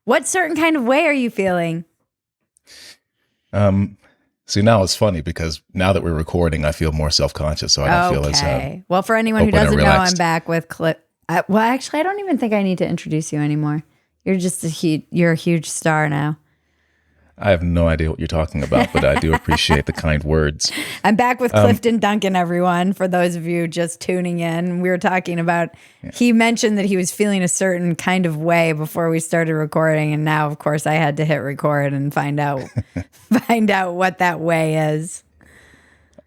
What certain kind of way are you feeling? See, now it's funny because now that we're recording, I feel more self-conscious, so I don't feel as Well, for anyone who open and doesn't know, I'm relaxed. back with well, actually, I don't even think I need to introduce you anymore. You're just you're a huge star now. I have no idea what you're talking about, but I do appreciate the kind words. I'm back with Clifton Duncan, everyone. For those of you just tuning in, we were talking about, he mentioned that he was feeling a certain kind of way before we started recording. And now, of course, I had to hit record and find out what that way is.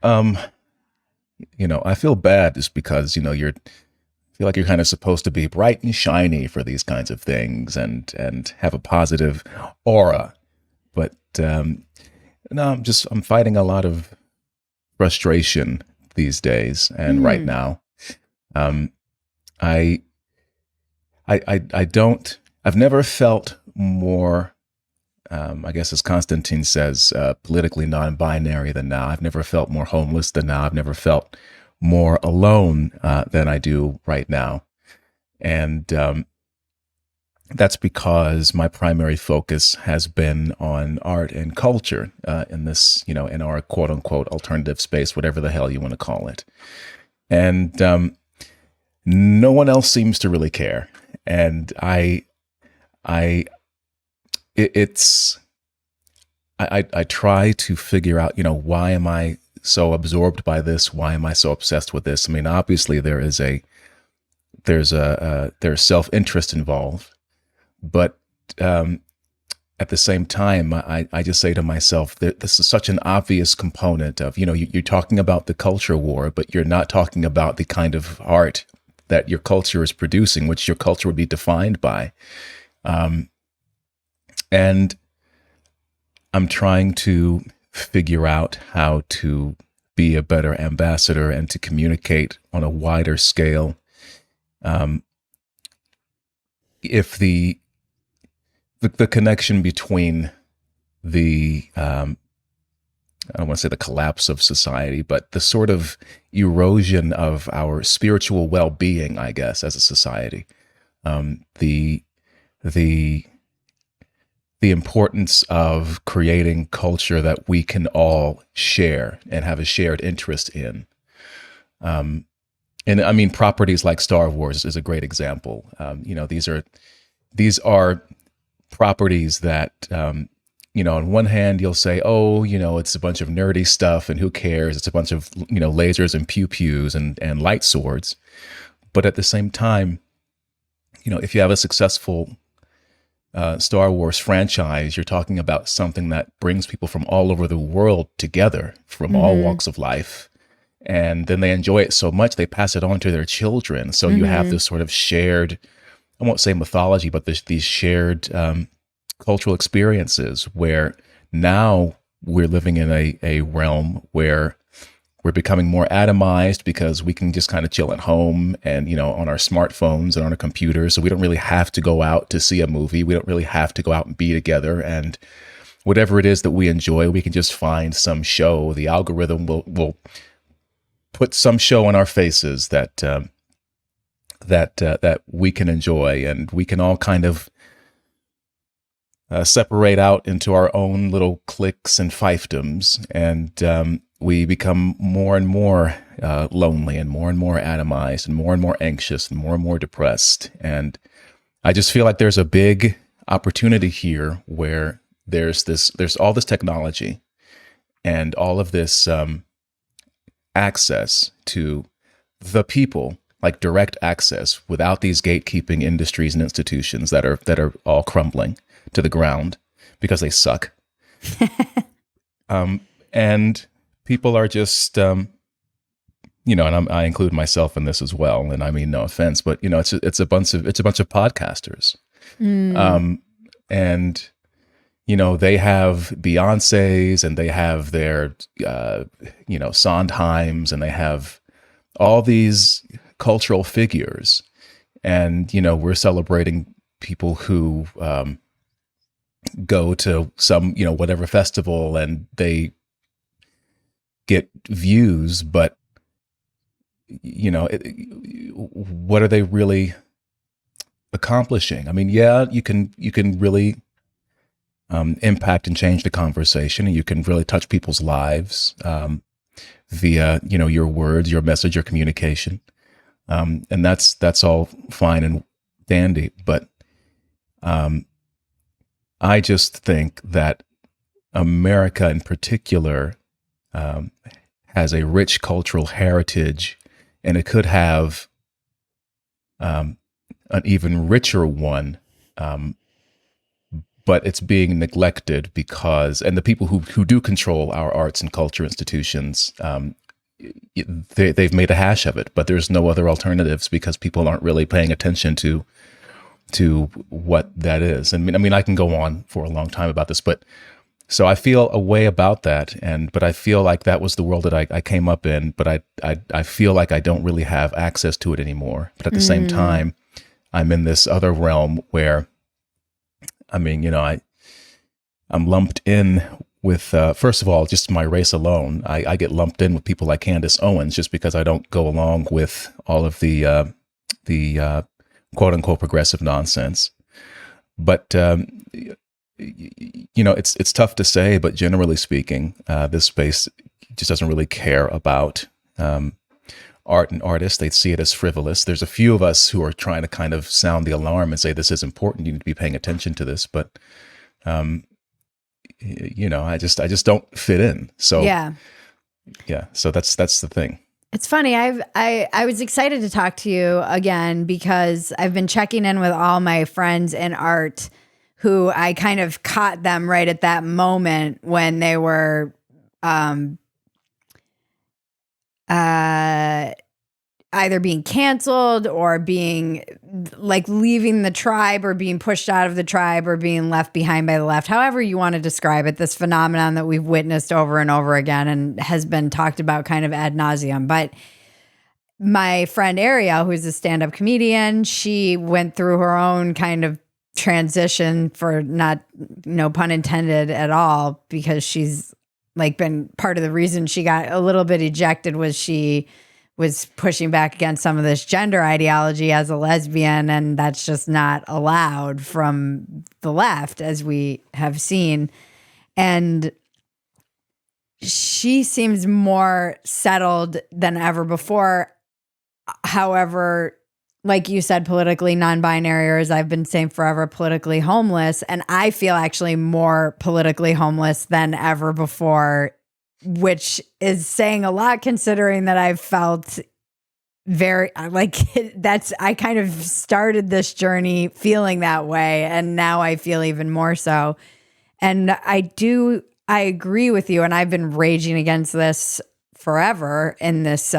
I feel bad just because, feel like you're kind of supposed to be bright and shiny for these kinds of things and have a positive aura. But no, I'm fighting a lot of frustration these days. And right now, I've never felt more, I guess as Constantine says, politically non-binary than now. I've never felt more homeless than now. I've never felt more alone than I do right now. And that's because my primary focus has been on art and culture in this, in our quote unquote alternative space, whatever the hell you want to call it. And no one else seems to really care. And I try to figure out, why am I so absorbed by this? Why am I so obsessed with this? I mean, obviously there's self-interest involved. But at the same time, I just say to myself that this is such an obvious component of, you're talking about the culture war, but you're not talking about the kind of art that your culture is producing, which your culture would be defined by. And I'm trying to figure out how to be a better ambassador and to communicate on a wider scale. If the connection between the, I don't want to say the collapse of society, but the sort of erosion of our spiritual well-being, I guess, as a society, the importance of creating culture that we can all share and have a shared interest in. And I mean, properties like Star Wars is a great example. These are properties that, on one hand you'll say, oh, it's a bunch of nerdy stuff and who cares? It's a bunch of, lasers and pew-pews and light swords. But at the same time, if you have a successful Star Wars franchise, you're talking about something that brings people from all over the world together from all walks of life. And then they enjoy it so much, they pass it on to their children. So you have this sort of shared, I won't say mythology, but these shared cultural experiences where now we're living in a realm where we're becoming more atomized because we can just kind of chill at home and, on our smartphones and on our computers. So we don't really have to go out to see a movie. We don't really have to go out and be together. And whatever it is that we enjoy, we can just find some show. The algorithm will put some show on our faces that we can enjoy, and we can all kind of separate out into our own little cliques and fiefdoms, and we become more and more lonely and more atomized and more anxious and more depressed. And I just feel like there's a big opportunity here where there's all this technology and all of this access to the people, like direct access without these gatekeeping industries and institutions that are all crumbling to the ground because they suck. And people are just, and I include myself in this as well. And I mean, no offense, but it's a bunch of podcasters. And they have Beyoncés and they have their, Sondheims, and they have all these cultural figures. And, we're celebrating people who go to some, whatever festival and they get views, but, what are they really accomplishing. I mean, yeah, you can really impact and change the conversation, and you can really touch people's lives via, your words, your message, your communication, and that's all fine and dandy. But I just think that America, in particular, has a rich cultural heritage, and it could have an even richer one, but it's being neglected because, and the people who do control our arts and culture institutions, they've made a hash of it, but there's no other alternatives because people aren't really paying attention to what that is. And I mean, I can go on for a long time about this, but so I feel a way about that, but I feel like that was the world that I came up in, but I feel like I don't really have access to it anymore. But at the same time, I'm in this other realm where, I mean, I'm lumped in with, first of all, just my race alone. I get lumped in with people like Candace Owens just because I don't go along with all of the quote unquote progressive nonsense. But, it's tough to say, but generally speaking, this space just doesn't really care about art and artists. They see it as frivolous. There's a few of us who are trying to kind of sound the alarm and say, this is important. You need to be paying attention to this. But, I just don't fit in. So, yeah. So that's the thing. It's funny. I was excited to talk to you again because I've been checking in with all my friends in art who I kind of caught them right at that moment when they were either being canceled or being like leaving the tribe or being pushed out of the tribe or being left behind by the left, however you want to describe it, this phenomenon that we've witnessed over and over again and has been talked about kind of ad nauseum. But my friend Ariel, who's a stand-up comedian, she went through her own kind of transition, for no pun intended at all, because she's like been part of the reason she got a little bit ejected was she was pushing back against some of this gender ideology as a lesbian, and that's just not allowed from the left, as we have seen. And she seems more settled than ever before. However, like you said, politically non-binary, or as I've been saying forever, politically homeless. And I feel actually more politically homeless than ever before, which is saying a lot considering that I've felt very like I kind of started this journey feeling that way. And now I feel even more so. And I agree with you. And I've been raging against this forever in this,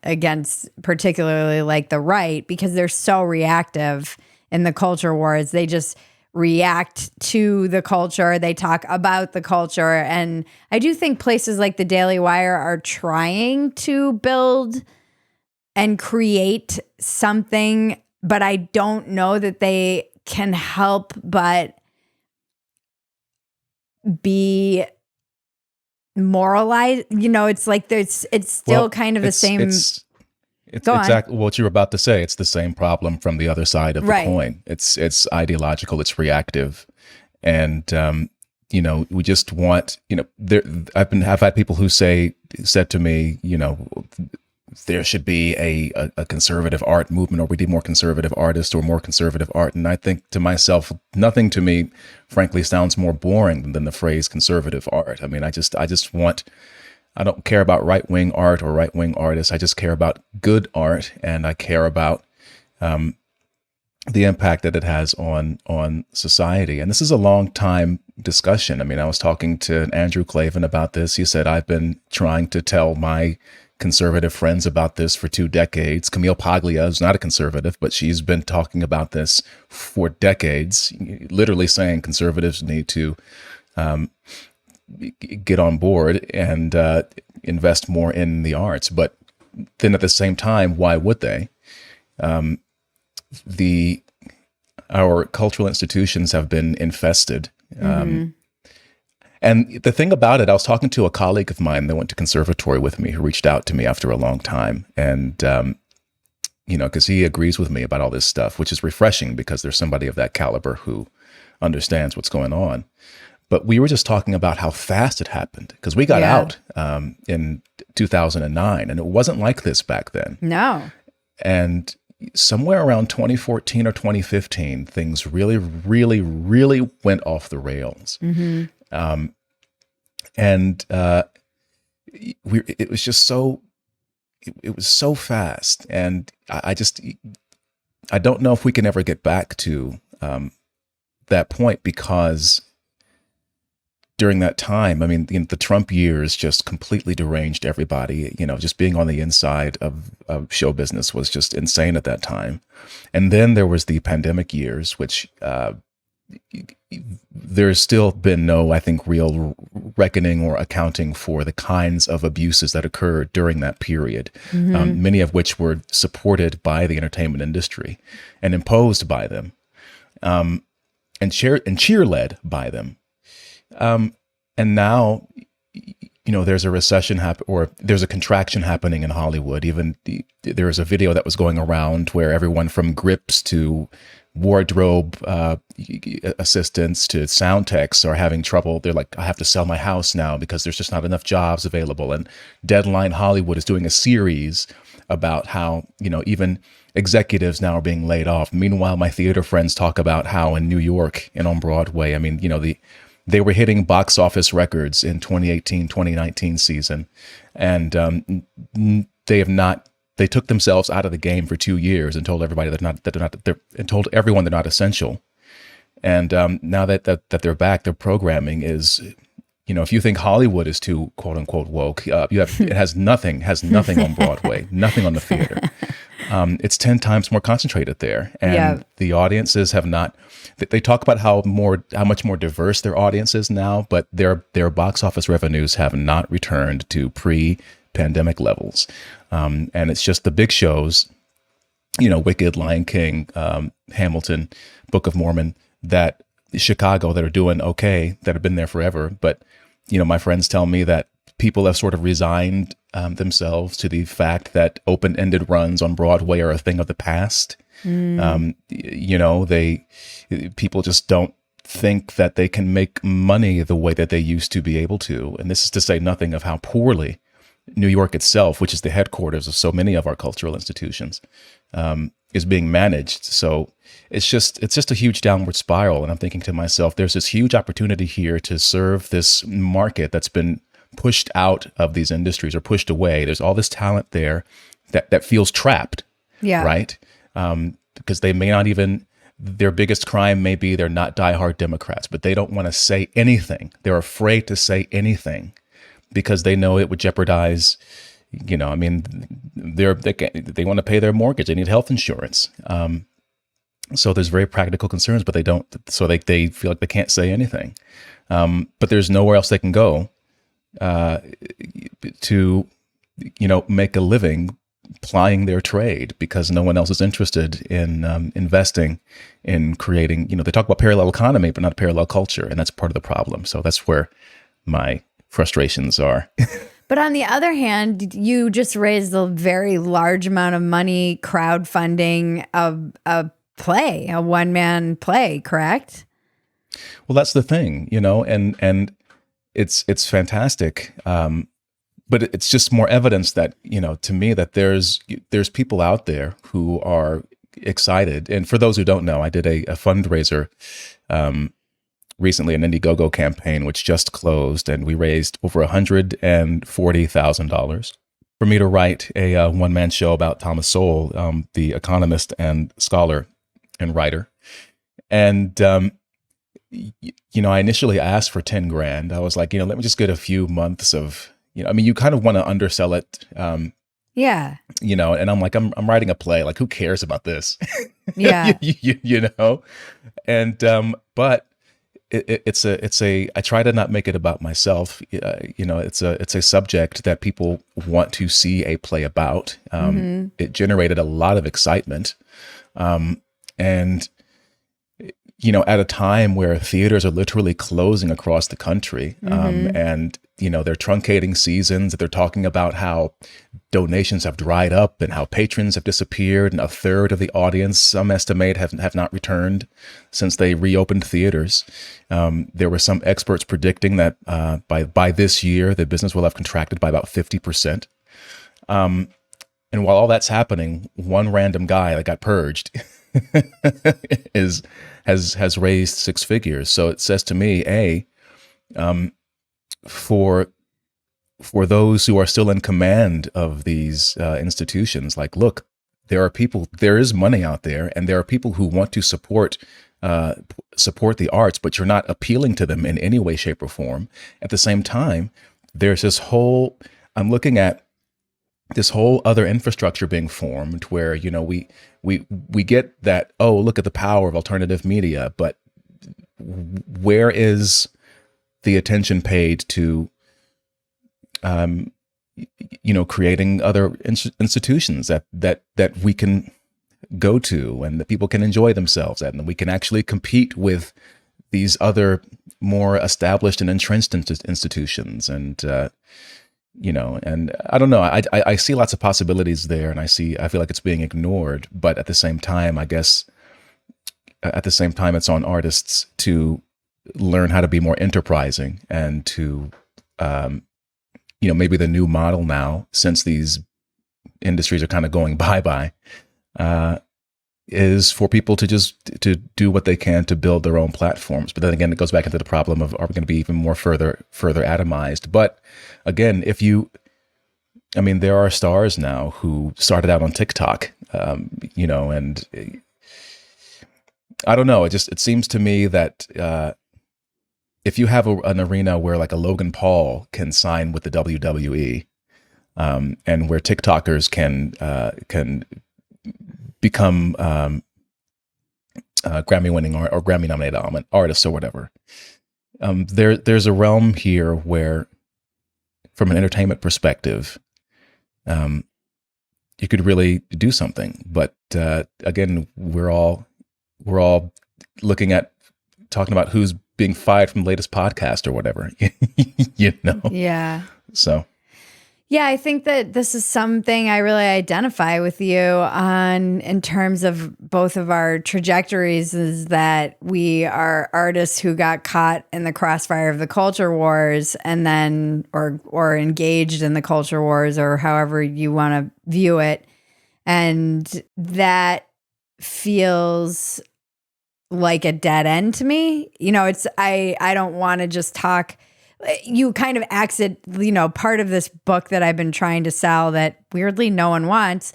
against particularly like the right, because they're so reactive in the culture wars. They just react to the culture. They talk about the culture. And I do think places like the Daily Wire are trying to build and create something, but I don't know that they can help but be moralized. It's like it's still kind of the same. It's exactly what you were about to say. It's the same problem from the other side of the coin. It's ideological, it's reactive. And, we just want, I've had people who said to me, there should be a conservative art movement, or we need more conservative artists or more conservative art. And I think to myself, nothing to me, frankly, sounds more boring than the phrase conservative art. I mean, I don't care about right-wing art or right-wing artists. I just care about good art, and I care about the impact that it has on society. And this is a long time discussion. I mean, I was talking to Andrew Clavin about this. He said, I've been trying to tell my conservative friends about this for 2 decades. Camille Paglia is not a conservative, but she's been talking about this for decades, literally saying conservatives need to get on board and invest more in the arts. But then at the same time, why would they? Our cultural institutions have been infested. And the thing about it, I was talking to a colleague of mine that went to conservatory with me, who reached out to me after a long time. And because he agrees with me about all this stuff, which is refreshing because there's somebody of that caliber who understands what's going on. But we were just talking about how fast it happened, because we got out in 2009, and it wasn't like this back then. No. And somewhere around 2014 or 2015, things really, really, really went off the rails. Mm-hmm. It was just so, it was so fast. And I don't know if we can ever get back to that point, because during that time, I mean, the Trump years just completely deranged everybody. Just being on the inside of show business was just insane at that time. And then there was the pandemic years, which there's still been no, I think, real reckoning or accounting for the kinds of abuses that occurred during that period, many of which were supported by the entertainment industry and imposed by them, and cheer-led by them. And now, there's a recession or there's a contraction happening in Hollywood. Even there was a video that was going around where everyone from grips to wardrobe assistants to sound techs are having trouble. They're like, I have to sell my house now because there's just not enough jobs available. And Deadline Hollywood is doing a series about how, even executives now are being laid off. Meanwhile, my theater friends talk about how in New York and on Broadway, I mean, they were hitting box office records in 2018, 2019 season. And they took themselves out of the game for 2 years and told everybody and told everyone they're not essential. And now that they're back, their programming is, if you think Hollywood is too quote unquote woke, it has nothing on Broadway, nothing on the theater. It's 10 times more concentrated there. And the audiences have not, they talk about how much more diverse their audience is now, but their box office revenues have not returned to pre-pandemic levels. And it's just the big shows, Wicked, Lion King, Hamilton, Book of Mormon, Chicago, that are doing okay, that have been there forever. But, my friends tell me that people have sort of resigned themselves to the fact that open-ended runs on Broadway are a thing of the past. People just don't think that they can make money the way that they used to be able to. And this is to say nothing of how poorly New York itself, which is the headquarters of so many of our cultural institutions, is being managed. So it's just a huge downward spiral. And I'm thinking to myself, there's this huge opportunity here to serve this market that's been pushed out of these industries or pushed away. There's all this talent there that feels trapped, right? Because they may not even, their biggest crime may be they're not diehard Democrats, but they don't want to say anything. They're afraid to say anything because they know it would jeopardize, they want to pay their mortgage. They need health insurance. So there's very practical concerns, but they don't, so they feel like they can't say anything. But there's nowhere else they can go to, make a living plying their trade, because no one else is interested in investing in creating, they talk about parallel economy, but not parallel culture. And that's part of the problem. So that's where my frustrations are. But on the other hand, you just raised a very large amount of money crowdfunding a play, a one-man play, correct? Well, that's the thing, and it's fantastic. But it's just more evidence that, to me, that there's people out there who are excited. And for those who don't know, I did a fundraiser recently, an Indiegogo campaign, which just closed, and we raised over $140,000 for me to write a one-man show about Thomas Sowell, the economist and scholar and writer. And I initially asked for 10 grand. I was like, let me just get a few months of, you kind of want to undersell it. And I'm like, I'm writing a play. Like, who cares about this? Yeah. And, but I try to not make it about myself. It's a subject that people want to see a play about. It generated a lot of excitement. And, at a time where theaters are literally closing across the country, and they're truncating seasons, they're talking about how donations have dried up and how patrons have disappeared, and a third of the audience, some estimate, have not returned since they reopened theaters. There were some experts predicting that by this year, the business will have contracted by about 50%. And while all that's happening, one random guy that got purged has raised six figures. So it says to me, for those who are still in command of these institutions, like, look, there is money out there, and there are people who want to support the arts, but you're not appealing to them in any way, shape, or form. At the same time, there's I'm looking at this whole other infrastructure being formed where, we get that, oh, look at the power of alternative media, but where is the attention paid to, creating other institutions that we can go to and that people can enjoy themselves at, and we can actually compete with these other more established and entrenched institutions. And, and I don't know, I see lots of possibilities there, and I feel like it's being ignored, but at the same time, I guess, it's on artists to learn how to be more enterprising and to, maybe the new model now, since these industries are kind of going bye-bye, is for people to to do what they can to build their own platforms. But then again, it goes back into the problem of, are we going to be even more further atomized? But again, there are stars now who started out on TikTok, and I don't know. It seems to me that if you have an arena where like a Logan Paul can sign with the WWE, and where TikTokers can become Grammy-winning or Grammy-nominated artists or whatever, there's a realm here where, from an entertainment perspective, you could really do something. But again, we're all talking about who's being fired from the latest podcast or whatever, Yeah. So. Yeah, I think that this is something I really identify with you on in terms of both of our trajectories, is that we are artists who got caught in the crossfire of the culture wars and then, or engaged in the culture wars, or however you want to view it. And that feels like a dead end to me. I don't want to just talk. You kind of part of this book that I've been trying to sell that weirdly no one wants,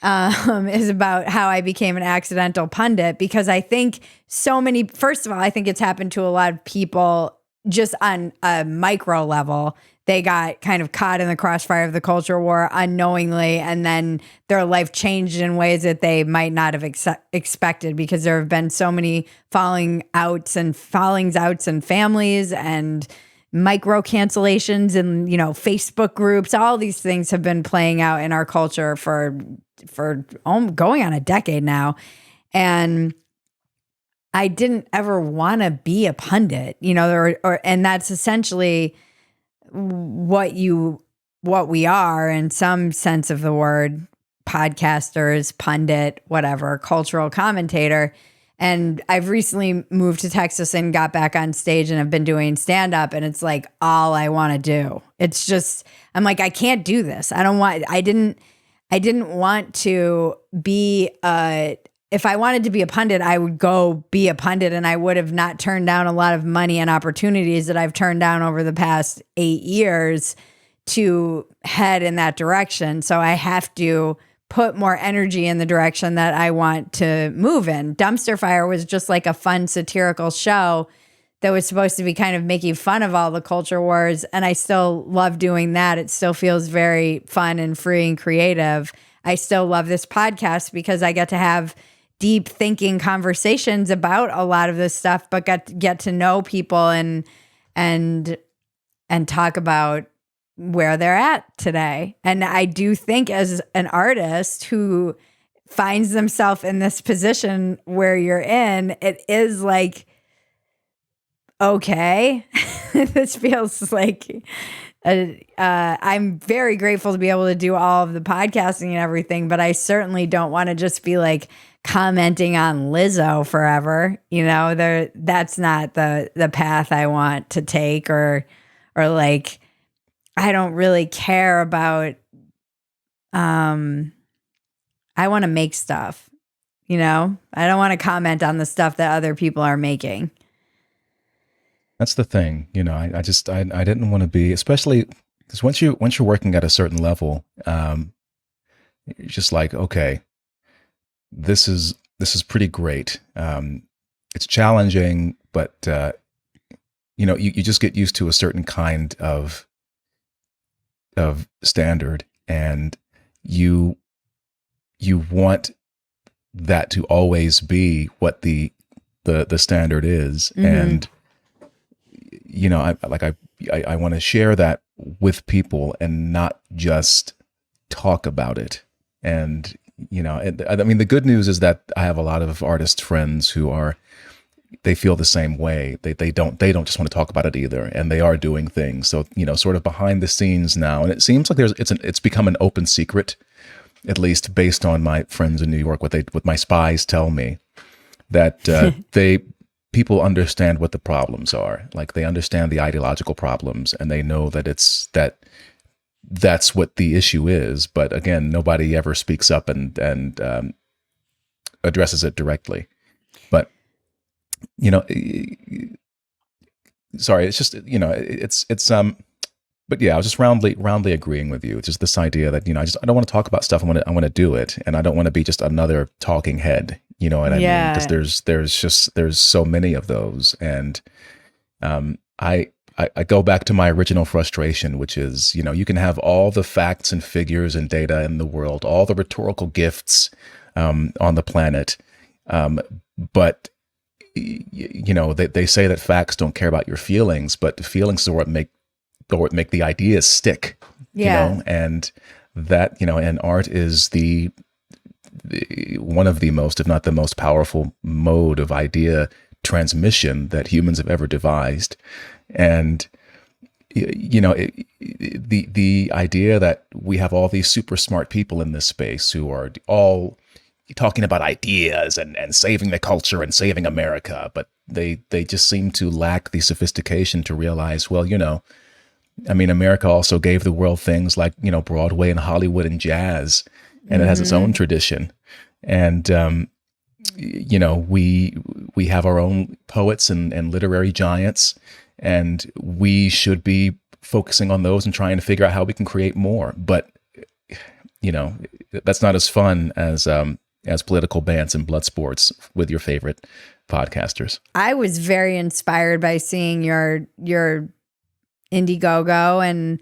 is about how I became an accidental pundit, because I think first of all, I think it's happened to a lot of people just on a micro level. They got kind of caught in the crossfire of the culture war unknowingly, and then their life changed in ways that they might not have expected, because there have been so many fallings outs and families and micro cancellations and, Facebook groups. All these things have been playing out in our culture for going on a decade now. And I didn't ever want to be a pundit, and that's essentially what we are in some sense of the word: podcasters, pundit, whatever, cultural commentator. And I've recently moved to Texas and got back on stage and have been doing stand-up, and it's like all I want to do. It's just, I'm like, I can't do this. I didn't want to be if I wanted to be a pundit, I would go be a pundit, and I would have not turned down a lot of money and opportunities that I've turned down over the past 8 years to head in that direction. So I have to put more energy in the direction that I want to move in. Dumpster Fire was just like a fun satirical show that was supposed to be kind of making fun of all the culture wars. And I still love doing that. It still feels very fun and free and creative. I still love this podcast because I get to have deep thinking conversations about a lot of this stuff, but get to know people and talk about where they're at today. And I do think, as an artist who finds themselves in this position where you're in, it is like, okay, this feels like I'm very grateful to be able to do all of the podcasting and everything, but I certainly don't want to just be like commenting on Lizzo forever. That's not the path I want to take, or like, I don't really care about, I want to make stuff, I don't want to comment on the stuff that other people are making. That's the thing, I didn't want to be, especially because once you're working at a certain level, you're just like, okay, this is pretty great. It's challenging, but you just get used to a certain kind of standard, and you want that to always be what the standard is. Mm-hmm. And I want to share that with people and not just talk about it. And the good news is that I have a lot of artist friends who they feel the same way. They don't just want to talk about it either, and they are doing things. So sort of behind the scenes now, and it seems like it's become an open secret, at least based on my friends in New York. What my spies tell me, that people understand what the problems are. Like, they understand the ideological problems, and they know that that's what the issue is. But again, nobody ever speaks up and addresses it directly. But sorry, it's just but yeah, I was just roundly agreeing with you. It's just this idea that I don't want to talk about stuff. I want to do it, and I don't want to be just another talking head. You know what I mean? Because there's so many of those, and I go back to my original frustration, which is you can have all the facts and figures and data in the world, all the rhetorical gifts on the planet, but they say that facts don't care about your feelings, but the feelings are what make the ideas stick. And that and art is the one of the most, if not the most powerful mode of idea transmission that humans have ever devised. And the idea that we have all these super smart people in this space who are all talking about ideas and saving the culture and saving America, but they just seem to lack the sophistication to realize, well, America also gave the world things like, Broadway and Hollywood and jazz, and it has its own tradition. And, we have our own poets and literary giants, and we should be focusing on those and trying to figure out how we can create more. But, that's not as fun as political bants and blood sports with your favorite podcasters. I was very inspired by seeing your Indiegogo and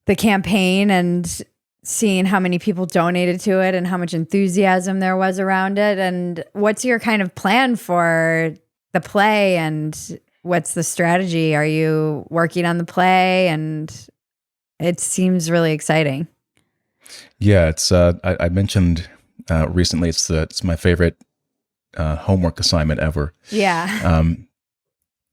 the campaign, and seeing how many people donated to it and how much enthusiasm there was around it. And what's your kind of plan for the play, and what's the strategy? Are you working on the play? And it seems really exciting. Yeah, it's I mentioned recently it's my favorite homework assignment ever. Yeah.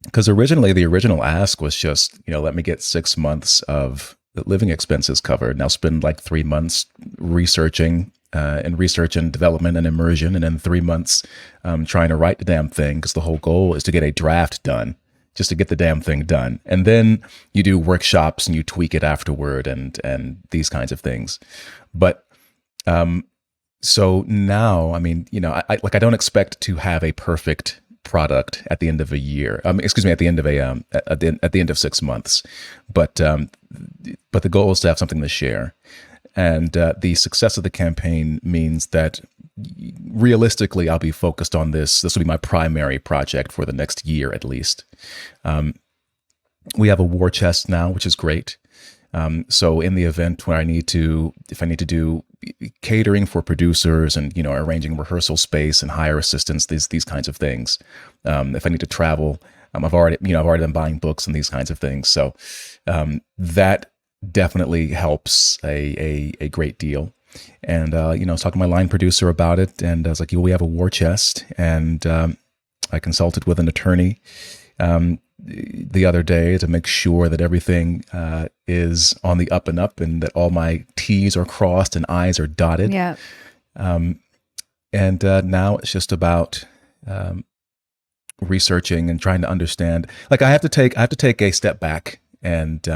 Because originally the original ask was just, let me get 6 months of living expenses covered. Now spend like 3 months researching and research and development and immersion, and then 3 months trying to write the damn thing, because the whole goal is to get a draft done, just to get the damn thing done. And then you do workshops and you tweak it afterward and these kinds of things. But so now, I don't expect to have a perfect product at the end of a year. At the end of at the end of 6 months. But the goal is to have something to share. And the success of the campaign means that realistically, I'll be focused on this. This will be my primary project for the next year, at least. We have a war chest now, which is great. So in the event where if I need to do catering for producers and, arranging rehearsal space and hire assistants, these kinds of things. If I need to travel, I've already been buying books and these kinds of things. So that definitely helps a great deal. And, I was talking to my line producer about it, and I was like, we have a war chest. And I consulted with an attorney the other day to make sure that everything is on the up and up, and that all my T's are crossed and I's are dotted. Yeah. And now it's just about researching and trying to understand. Like I have to take a step back, and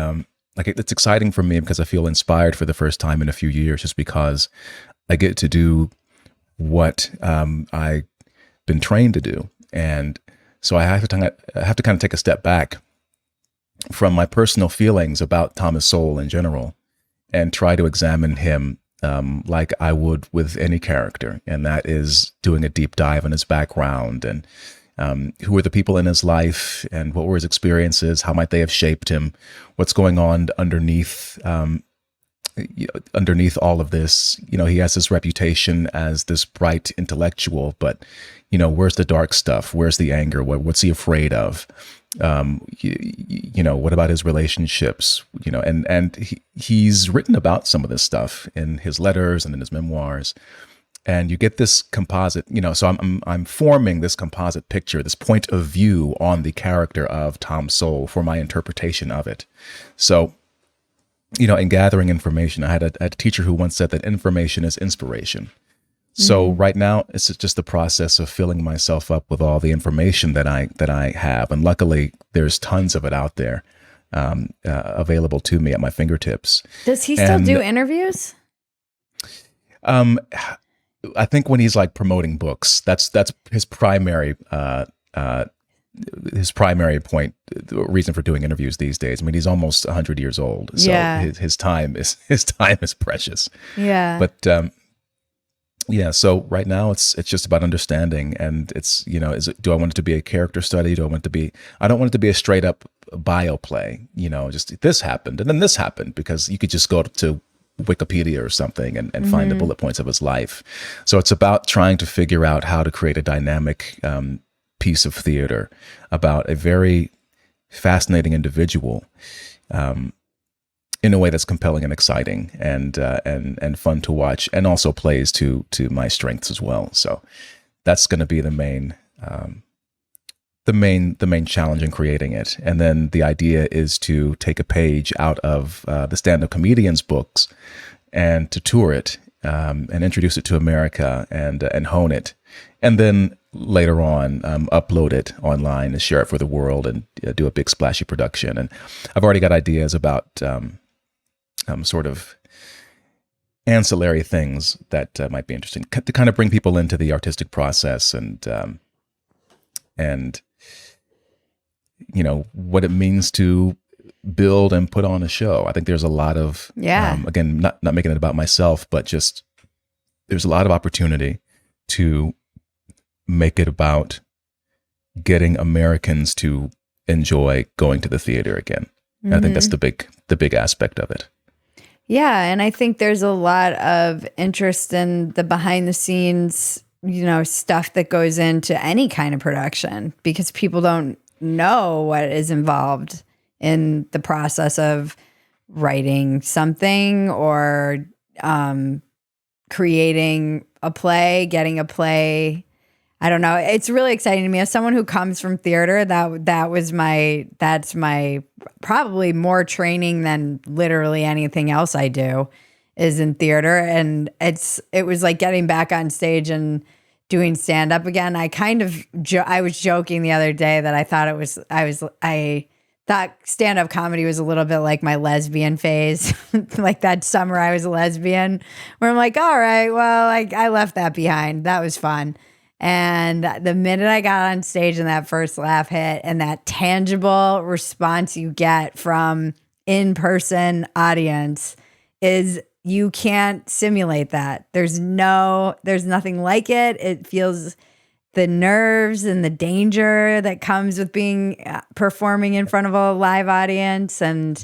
like it's exciting for me because I feel inspired for the first time in a few years, just because I get to do what I've been trained to do. And so I have to kind of take a step back from my personal feelings about Thomas Sowell in general and try to examine him like I would with any character. And that is doing a deep dive on his background and who were the people in his life and what were his experiences, how might they have shaped him, what's going on underneath all of this. He has this reputation as this bright intellectual, but where's the dark stuff? Where's the anger? What's he afraid of? What about his relationships? And he's written about some of this stuff in his letters and in his memoirs. And you get this composite, so I'm forming this composite picture, this point of view on the character of Tom Sowell for my interpretation of it. So, in gathering information, I had a teacher who once said that information is inspiration. So right now, it's just the process of filling myself up with all the information that I have, and luckily, there's tons of it out there available to me at my fingertips. Does he still do interviews? I think when he's like promoting books, that's his primary point, the reason for doing interviews these days. I mean, he's almost 100 years old, so his time is precious. Yeah. But so right now it's just about understanding, and it's do I want it to be a character study? I don't want it to be a straight up bio play. Just this happened and then this happened, because you could just go to Wikipedia or something and find the bullet points of his life. So it's about trying to figure out how to create a dynamic piece of theater about a very fascinating individual in a way that's compelling and exciting and fun to watch, and also plays to my strengths as well. So that's going to be the main challenge in creating it. And then the idea is to take a page out of the stand-up comedians' books and to tour it and introduce it to America and hone it. And then later on, upload it online and share it for the world and do a big splashy production. And I've already got ideas about sort of ancillary things that might be interesting to kind of bring people into the artistic process and what it means to build and put on a show. I think there's a lot of, again, not making it about myself, but just there's a lot of opportunity to make it about getting Americans to enjoy going to the theater again. Mm-hmm. I think that's the big aspect of it. Yeah, and I think there's a lot of interest in the behind the scenes, stuff that goes into any kind of production, because people don't know what is involved in the process of writing something or creating a play, getting a play. I don't know. It's really exciting to me as someone who comes from theater. That's my probably more training than literally anything else I do is in theater. And it was like getting back on stage and doing stand up again. I was joking the other day that I thought stand up comedy was a little bit like my lesbian phase. Like that summer I was a lesbian, where I'm like, all right, well, I left that behind. That was fun. And the minute I got on stage and that first laugh hit and that tangible response you get from in-person audience is, you can't simulate that. There's nothing like it. It feels the nerves and the danger that comes with performing in front of a live audience. And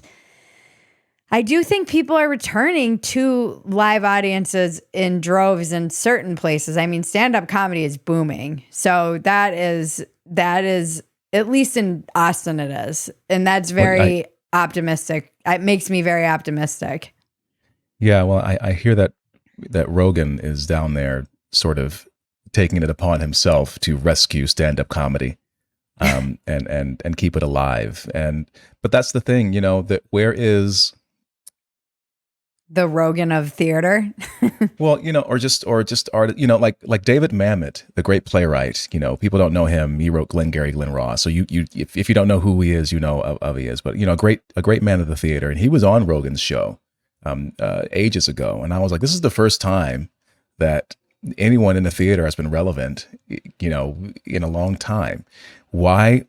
I do think people are returning to live audiences in droves in certain places. I mean, stand-up comedy is booming. So that is at least in Austin it is. And that's very optimistic. It makes me very optimistic. Yeah, well, I hear that that Rogan is down there sort of taking it upon himself to rescue stand-up comedy, and keep it alive. But that's the thing, that where is the Rogan of theater? well, or just art, like David Mamet, the great playwright. People don't know him. He wrote Glengarry Glen Ross. So if you don't know who he is, of he is. But a great man of the theater, and he was on Rogan's show ages ago, and I was like, this is the first time that anyone in the theater has been relevant, in a long time. Why,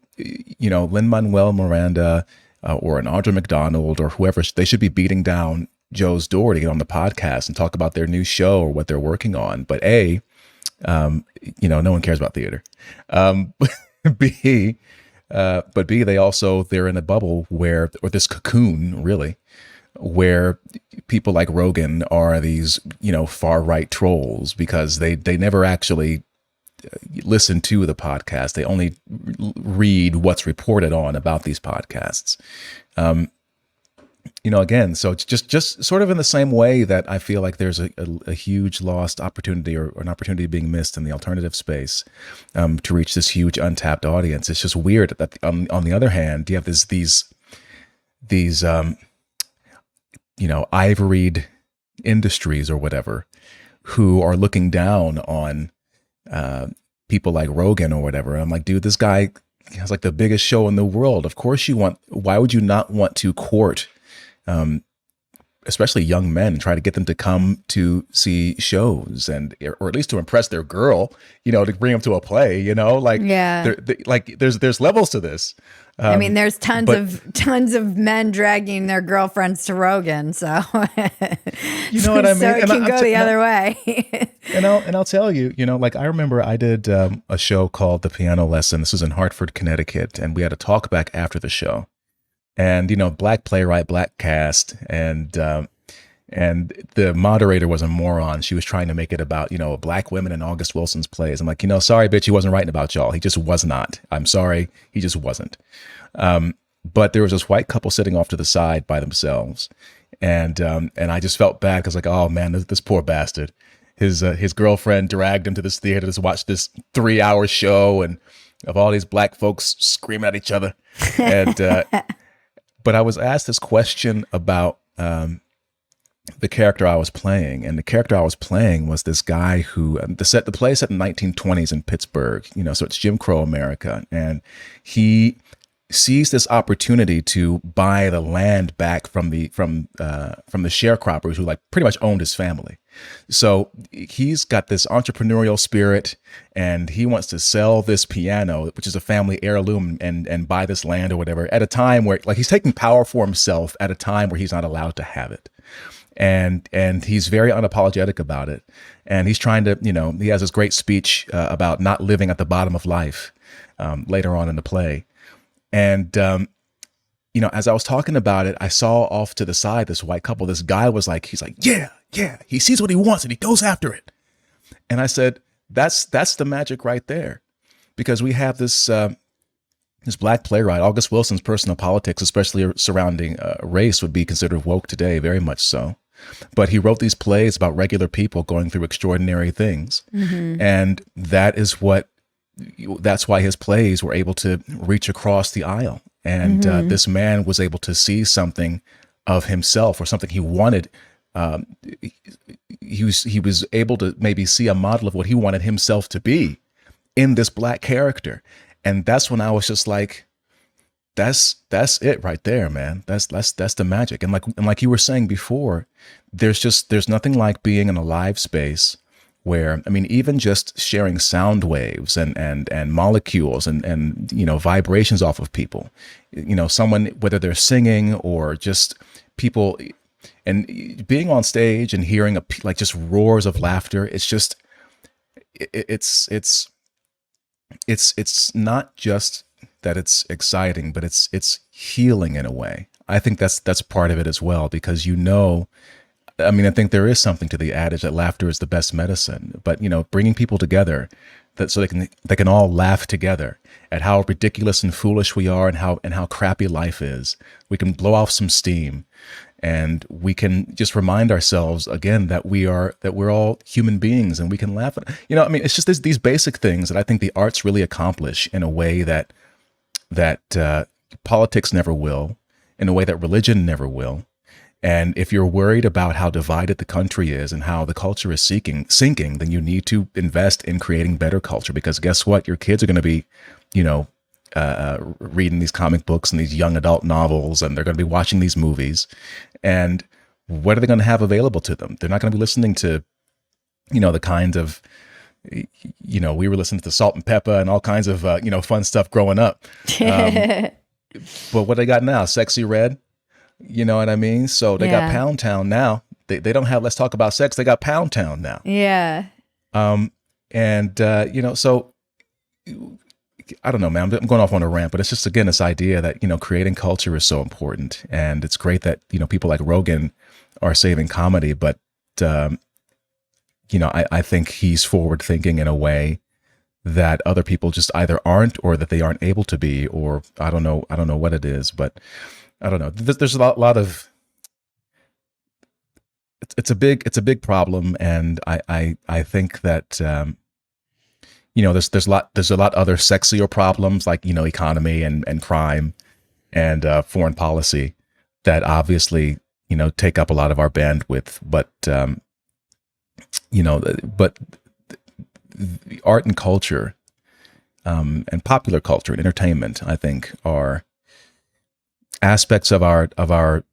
Lin-Manuel Miranda or an Audra McDonald or whoever, they should be beating down Joe's door to get on the podcast and talk about their new show or what they're working on. But A, no one cares about theater. B, they're in a bubble or this cocoon really, where people like Rogan are these, far right trolls because they never actually listen to the podcast. They only read what's reported on about these podcasts. Again, so it's just sort of in the same way that I feel like there's a huge lost opportunity or an opportunity being missed in the alternative space to reach this huge untapped audience. It's just weird that on the other hand, you have these ivoried industries or whatever who are looking down on people like Rogan or whatever. I'm like, dude, this guy has like the biggest show in the world. Of course why would you not want to court especially young men and try to get them to come to see shows or at least to impress their girl, to bring them to a play, Yeah. There's levels to this. I mean, there's tons of men dragging their girlfriends to Rogan, so you know what I mean. So it can go the other way. and I'll tell you, I remember I did a show called The Piano Lesson. This was in Hartford, Connecticut, and we had a talk back after the show. And black playwright, black cast, and the moderator was a moron. She was trying to make it about black women in August Wilson's plays. I'm like, sorry, bitch, he wasn't writing about y'all. He just was not. I'm sorry, he just wasn't. But there was this white couple sitting off to the side by themselves, and I just felt bad because like, oh man, this poor bastard. His girlfriend dragged him to this theater to watch this 3-hour show and of all these black folks screaming at each other, and. But I was asked this question about the character I was playing, and the character I was playing was this guy who the play set in the 1920s in Pittsburgh, so it's Jim Crow America, and he sees this opportunity to buy the land back from the sharecroppers who like pretty much owned his family. So he's got this entrepreneurial spirit, and he wants to sell this piano, which is a family heirloom, and buy this land or whatever at a time where like he's taking power for himself at a time where he's not allowed to have it. And he's very unapologetic about it. And he's trying to, he has this great speech about not living at the bottom of life later on in the play. And, as I was talking about it, I saw off to the side this white couple. This guy was like, he's like, yeah, he sees what he wants and he goes after it. And I said, that's the magic right there. Because we have this black playwright, August Wilson's personal politics, especially surrounding race, would be considered woke today, very much so. But he wrote these plays about regular people going through extraordinary things. Mm-hmm. And that's why his plays were able to reach across the aisle. And this man was able to see something of himself or something he wanted. He was able to maybe see a model of what he wanted himself to be in this black character. And that's when I was just like, that's it right there, man. That's the magic. And like you were saying before, there's nothing like being in a live space where, I mean, even just sharing sound waves and molecules and vibrations off of people, someone, whether they're singing or just people, and being on stage and hearing like just roars of laughter. It's just, it's not just that it's exciting, but it's healing in a way. I think that's part of it as well, because I mean, I think there is something to the adage that laughter is the best medicine, but bringing people together so they can all laugh together at how ridiculous and foolish we are and how crappy life is. We can blow off some steam And we can just remind ourselves again that we're all human beings, and we can laugh at, I mean, it's just these basic things that I think the arts really accomplish in a way that politics never will, in a way that religion never will. And if you're worried about how divided the country is and how the culture is sinking, then you need to invest in creating better culture, because guess what? Your kids are going to be, reading these comic books and these young adult novels, and they're going to be watching these movies. And what are they going to have available to them? They're not going to be listening to, the kind of, we were listening to Salt and Pepper and all kinds of, fun stuff growing up. But what they got now? Sexy Red. You know what I mean? So they got Pound Town now. They don't have Let's Talk About Sex. They got Pound Town now. Yeah. So I don't know, man. I'm going off on a rant, but it's just, again, this idea that, creating culture is so important. And it's great that, people like Rogan are saving comedy, but, I think he's forward thinking in a way that other people just either aren't, or that they aren't able to be, or I don't know what it is, but I don't know. There's a lot of, it's a big problem. And I think that, there's a lot other sexier problems, like, economy and crime and foreign policy that obviously, take up a lot of our bandwidth. But, but the art and culture and popular culture and entertainment, I think, are aspects of our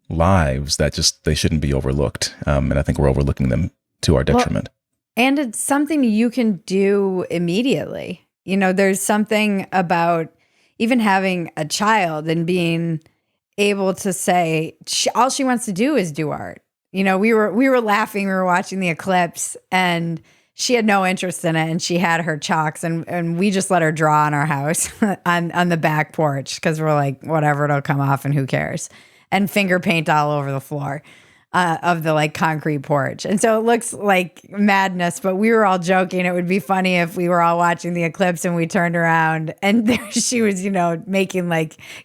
lives that just, they shouldn't be overlooked. And I think we're overlooking them to our detriment. And it's something you can do immediately. There's something about even having a child and being able to say, all she wants to do is do art. We were laughing, we were watching the eclipse, and she had no interest in it, and she had her chalks, and we just let her draw on our house on the back porch, because we're like, whatever, it'll come off and who cares, and finger paint all over the floor of the concrete porch. And so it looks like madness, but we were all joking. It would be funny if we were all watching the eclipse and we turned around and there she was, making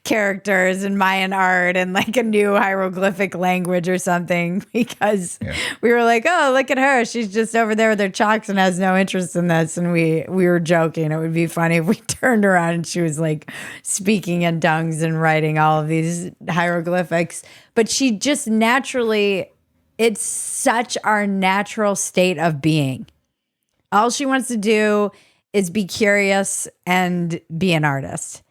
characters and Mayan art and a new hieroglyphic language or something, because we were like, oh, look at her. She's just over there with her chalks and has no interest in this. And we were joking. It would be funny if we turned around and she was speaking in tongues and writing all of these hieroglyphics. But she just naturally, it's such our natural state of being. All she wants to do is be curious and be an artist.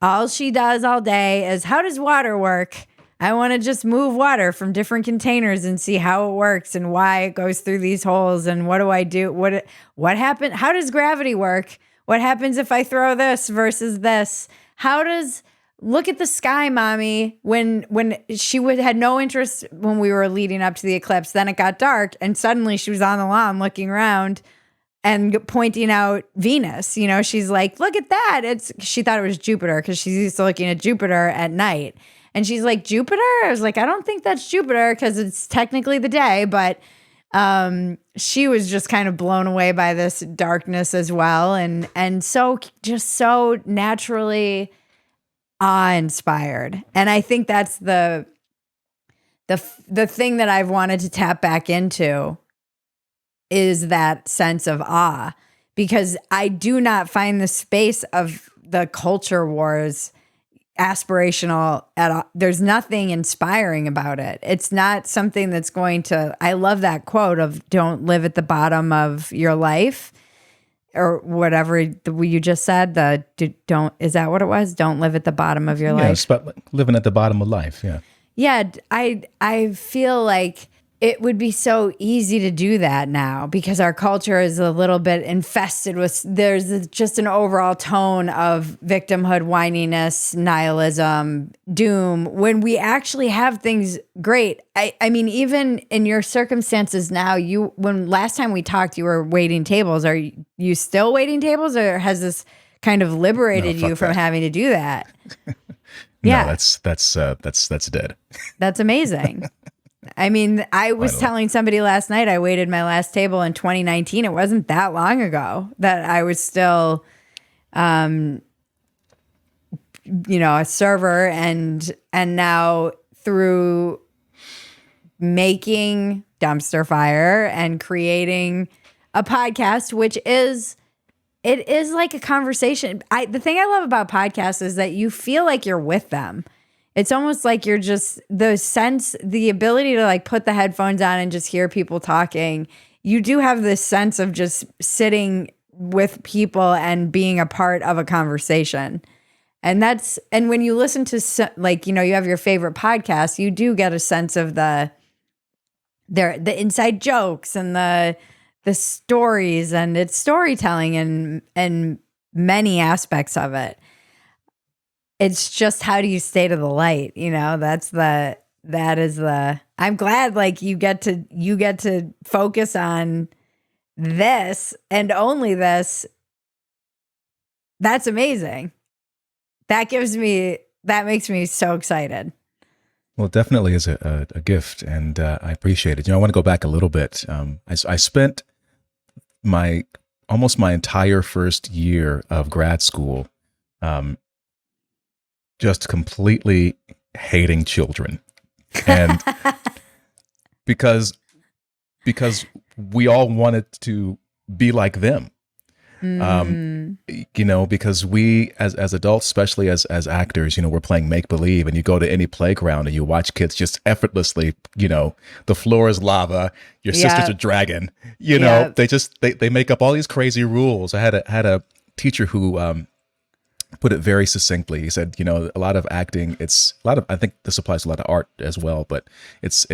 All she does all day is, how does water work? I want to just move water from different containers and see how it works and why it goes through these holes. And what do I do? What happened? How does gravity work? What happens if I throw this versus this? Look at the sky, mommy. When she had no interest when we were leading up to the eclipse, then it got dark and suddenly she was on the lawn looking around and pointing out Venus. She's like, look at that. She thought it was Jupiter because she's used to looking at Jupiter at night. And she's like, Jupiter? I was like, I don't think that's Jupiter because it's technically the day. But she was just kind of blown away by this darkness as well. And so just so naturally awe-inspired. And I think that's the thing that I've wanted to tap back into is that sense of awe, because I do not find the space of the culture wars aspirational at all. There's nothing inspiring about it. It's not something that's going to, I love that quote of don't live at the bottom of your life. Or whatever you just said, is that what it was? Don't live at the bottom of your life. Yeah, it's about living at the bottom of life. Yeah. Yeah. I feel like it would be so easy to do that now because our culture is a little bit infested with, there's just an overall tone of victimhood, whininess, nihilism, doom, when we actually have things great. I mean, even in your circumstances now, when last time we talked, you were waiting tables. Are you still waiting tables, or has this kind of liberated you from having to do that? Yeah, that's dead. That's amazing. I mean, I was telling somebody last night I waited my last table in 2019. It wasn't that long ago that I was still, a server, and now through making Dumpster Fire and creating a podcast, which is like a conversation. The thing I love about podcasts is that you feel like you're with them. It's almost like you're just the ability to like put the headphones on and just hear people talking. You do have this sense of just sitting with people and being a part of a conversation. And when you listen to like, you have your favorite podcast, you do get a sense of the inside jokes and the stories, and it's storytelling and many aspects of it. It's just, how do you stay to the light? I'm glad like you get to focus on this and only this. That's amazing. That makes me so excited. Well, it definitely is a gift, and I appreciate it. I want to go back a little bit. I spent almost my entire first year of grad school just completely hating children, and because we all wanted to be like them. Because we as adults, especially as actors, we're playing make believe, and you go to any playground and you watch kids just effortlessly, the floor is lava, your sister's a dragon, they make up all these crazy rules. I had a teacher who put it very succinctly. He said, a lot of acting, I think this applies to a lot of art as well, but it's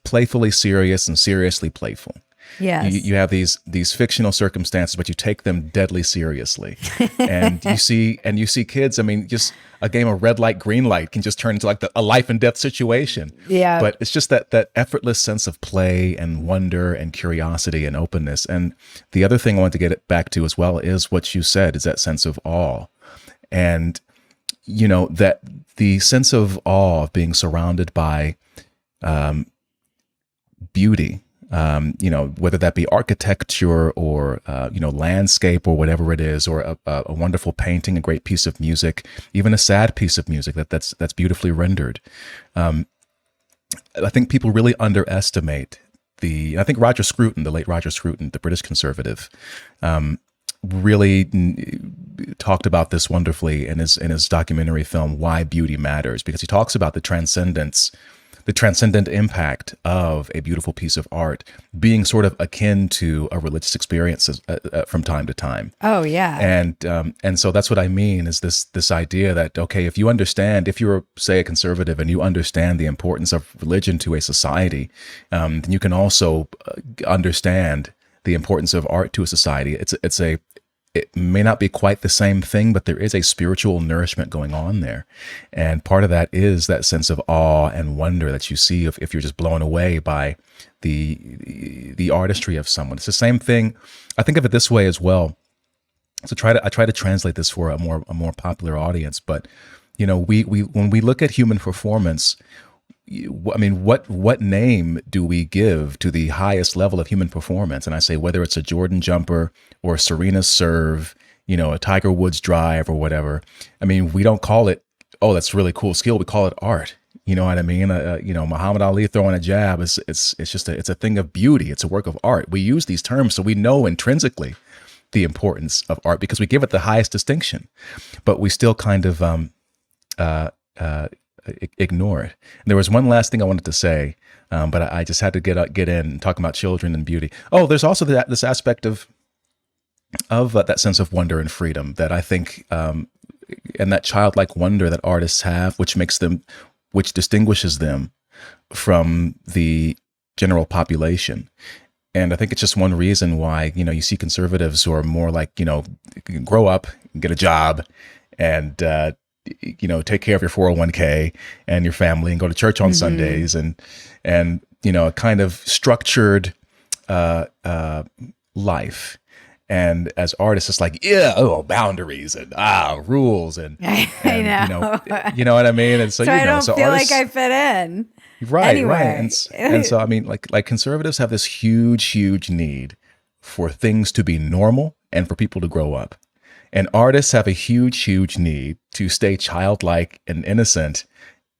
playfully serious and seriously playful. Yes. You have these fictional circumstances, but you take them deadly seriously. And you see kids, just a game of red light, green light can just turn into like a life and death situation. Yeah. But it's just that effortless sense of play and wonder and curiosity and openness. And the other thing I want to get it back to as well is what you said, is that sense of awe. And, that the sense of awe of being surrounded by beauty, whether that be architecture or, landscape or whatever it is, or a wonderful painting, a great piece of music, even a sad piece of music that's beautifully rendered. I think people really underestimate I think Roger Scruton, the late Roger Scruton, the British conservative, really talked about this wonderfully in his documentary film, Why Beauty Matters, because he talks about the transcendent impact of a beautiful piece of art being sort of akin to a religious experience from time to time. Oh yeah. And so that's what I mean, is this idea that, okay, if you're, say, a conservative and you understand the importance of religion to a society, then you can also understand the importance of art to a society. It may not be quite the same thing, but there is a spiritual nourishment going on there. And part of that is that sense of awe and wonder that you see if you're just blown away by the artistry of someone. It's the same thing. I think of it this way as well. So I try to translate this for a more popular audience, but we when we look at human performance, what name do we give to the highest level of human performance? And I say, whether it's a Jordan jumper or Serena's serve, a Tiger Woods drive or whatever. We don't call it, oh, that's really cool skill. We call it art. You know what I mean? Muhammad Ali throwing a jab it's a thing of beauty. It's a work of art. We use these terms so we know intrinsically the importance of art because we give it the highest distinction, but we still kind of ignore it. And there was one last thing I wanted to say, but I just had to get in and talk about children and beauty. Oh, there's also this aspect of that sense of wonder and freedom that I think, and that childlike wonder that artists have, which distinguishes them from the general population. And I think it's just one reason why, you see conservatives who are more like, grow up, get a job, and take care of your 401k and your family and go to church on Sundays and a kind of structured life. And as artists, it's like, boundaries and rules and I know. You know what I mean? And so, I don't feel artists, like I fit in. Right, anyway. Right. And so, like conservatives have this huge need for things to be normal and for people to grow up. And artists have a huge need to stay childlike and innocent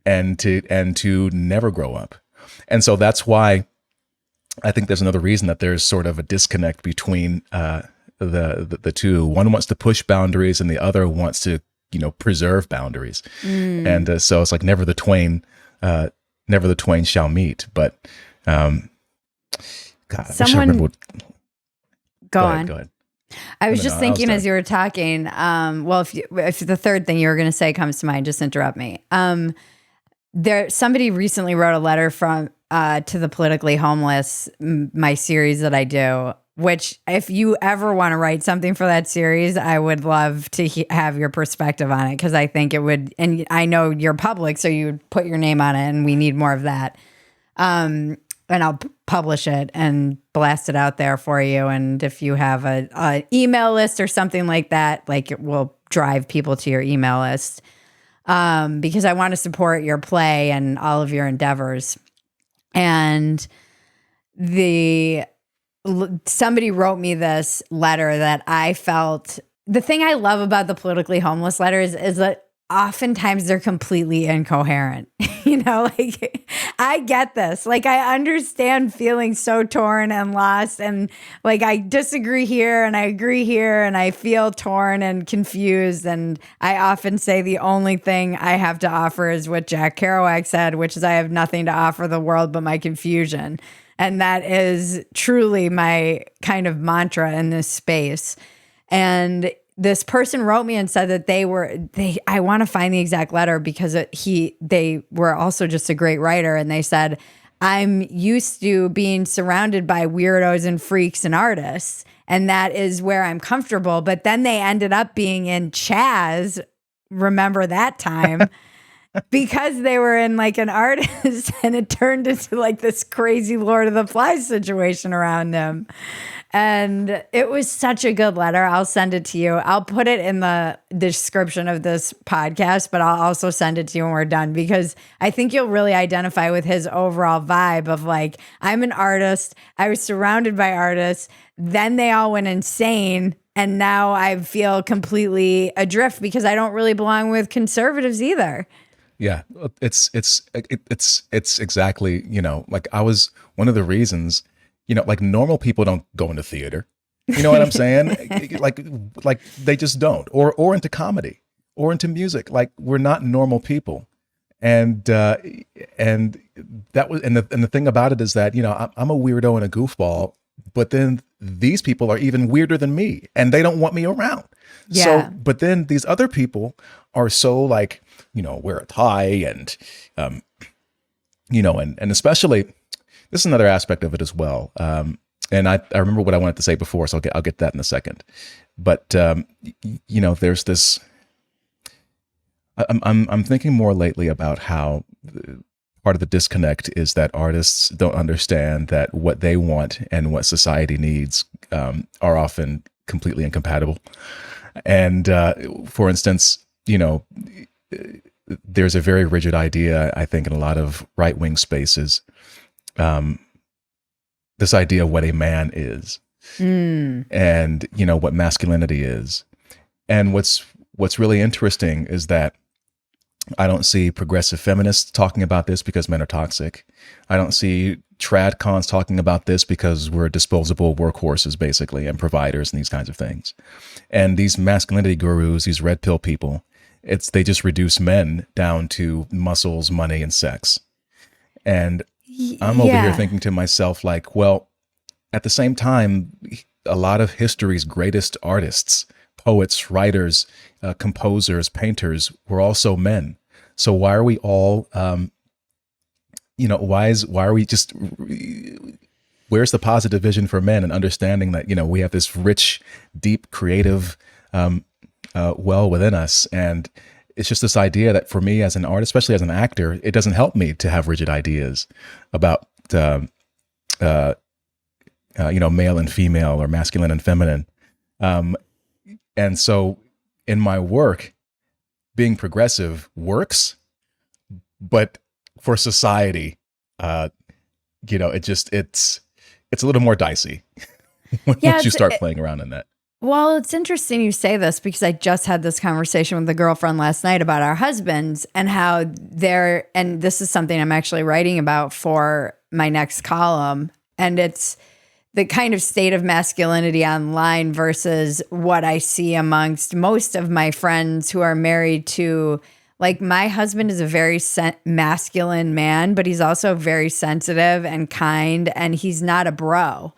and to never grow up. And so that's why I think there's another reason that there's sort of a disconnect between the two. One wants to push boundaries, and the other wants to, preserve boundaries. And so it's like never the twain shall meet. But God, I wish I remember what. Go on. Go ahead. I was just thinking as you were talking. Well, if the third thing you were going to say comes to mind, just interrupt me. Somebody recently wrote a letter from to the politically homeless, my series that I do, which if you ever want to write something for that series, I would love to have your perspective on it, because I think it would, and I know you're public, so you would put your name on it, and we need more of that. And I'll publish it and blast it out there for you. And if you have a email list or something like that, like it will drive people to your email list. Because I want to support your play and all of your endeavors. And somebody wrote me this letter that I felt, the thing I love about the politically homeless letters is that oftentimes they're completely incoherent. Like I get this. Like I understand feeling so torn and lost, and like I disagree here and I agree here, and I feel torn and confused. And I often say the only thing I have to offer is what Jack Kerouac said, which is I have nothing to offer the world but my confusion. And that is truly my kind of mantra in this space. And this person wrote me and said that I want to find the exact letter, because they were also just a great writer. And they said, I'm used to being surrounded by weirdos and freaks and artists, and that is where I'm comfortable. But then they ended up being in Chaz. Remember that time? Because they were in like an artist, and it turned into like this crazy Lord of the Flies situation around them. And it was such a good letter. I'll send it to you. I'll put it in the description of this podcast, but I'll also send it to you when we're done, because I think you'll really identify with his overall vibe of like, I'm an artist. I was surrounded by artists. Then they all went insane. And now I feel completely adrift because I don't really belong with conservatives either. Yeah, it's exactly, like I was one of the reasons, like normal people don't go into theater. You know what I'm saying? like they just don't, or into comedy or into music. Like we're not normal people. And that was, and the thing about it is that, I'm a weirdo and a goofball, but then these people are even weirder than me, and they don't want me around. Yeah. So, but then these other people are so like, wear a tie and, and especially, this is another aspect of it as well. And I remember what I wanted to say before, so I'll get that in a second. But, there's this, I'm thinking more lately about how part of the disconnect is that artists don't understand that what they want and what society needs are often completely incompatible. And for instance, there's a very rigid idea, I think, in a lot of right-wing spaces, this idea of what a man is, and what masculinity is. And what's really interesting is that I don't see progressive feminists talking about this because men are toxic. I don't see trad cons talking about this because we're disposable workhorses, basically, and providers and these kinds of things. And these masculinity gurus, these red pill people, they just reduce men down to muscles, money, and sex. And I'm over here thinking to myself, like, well, at the same time, a lot of history's greatest artists, poets, writers, composers, painters were also men. So why are we all, why are we just, where's the positive vision for men and understanding that, we have this rich, deep, creative well within us. And it's just this idea that for me as an artist, especially as an actor, it doesn't help me to have rigid ideas about, male and female or masculine and feminine. And so in my work, being progressive works, but for society, it's a little more dicey once you start playing around in that. Well, it's interesting you say this because I just had this conversation with a girlfriend last night about our husbands and how and this is something I'm actually writing about for my next column. And it's the kind of state of masculinity online versus what I see amongst most of my friends who are married to, like, my husband is a very masculine man, but he's also very sensitive and kind, and he's not a bro.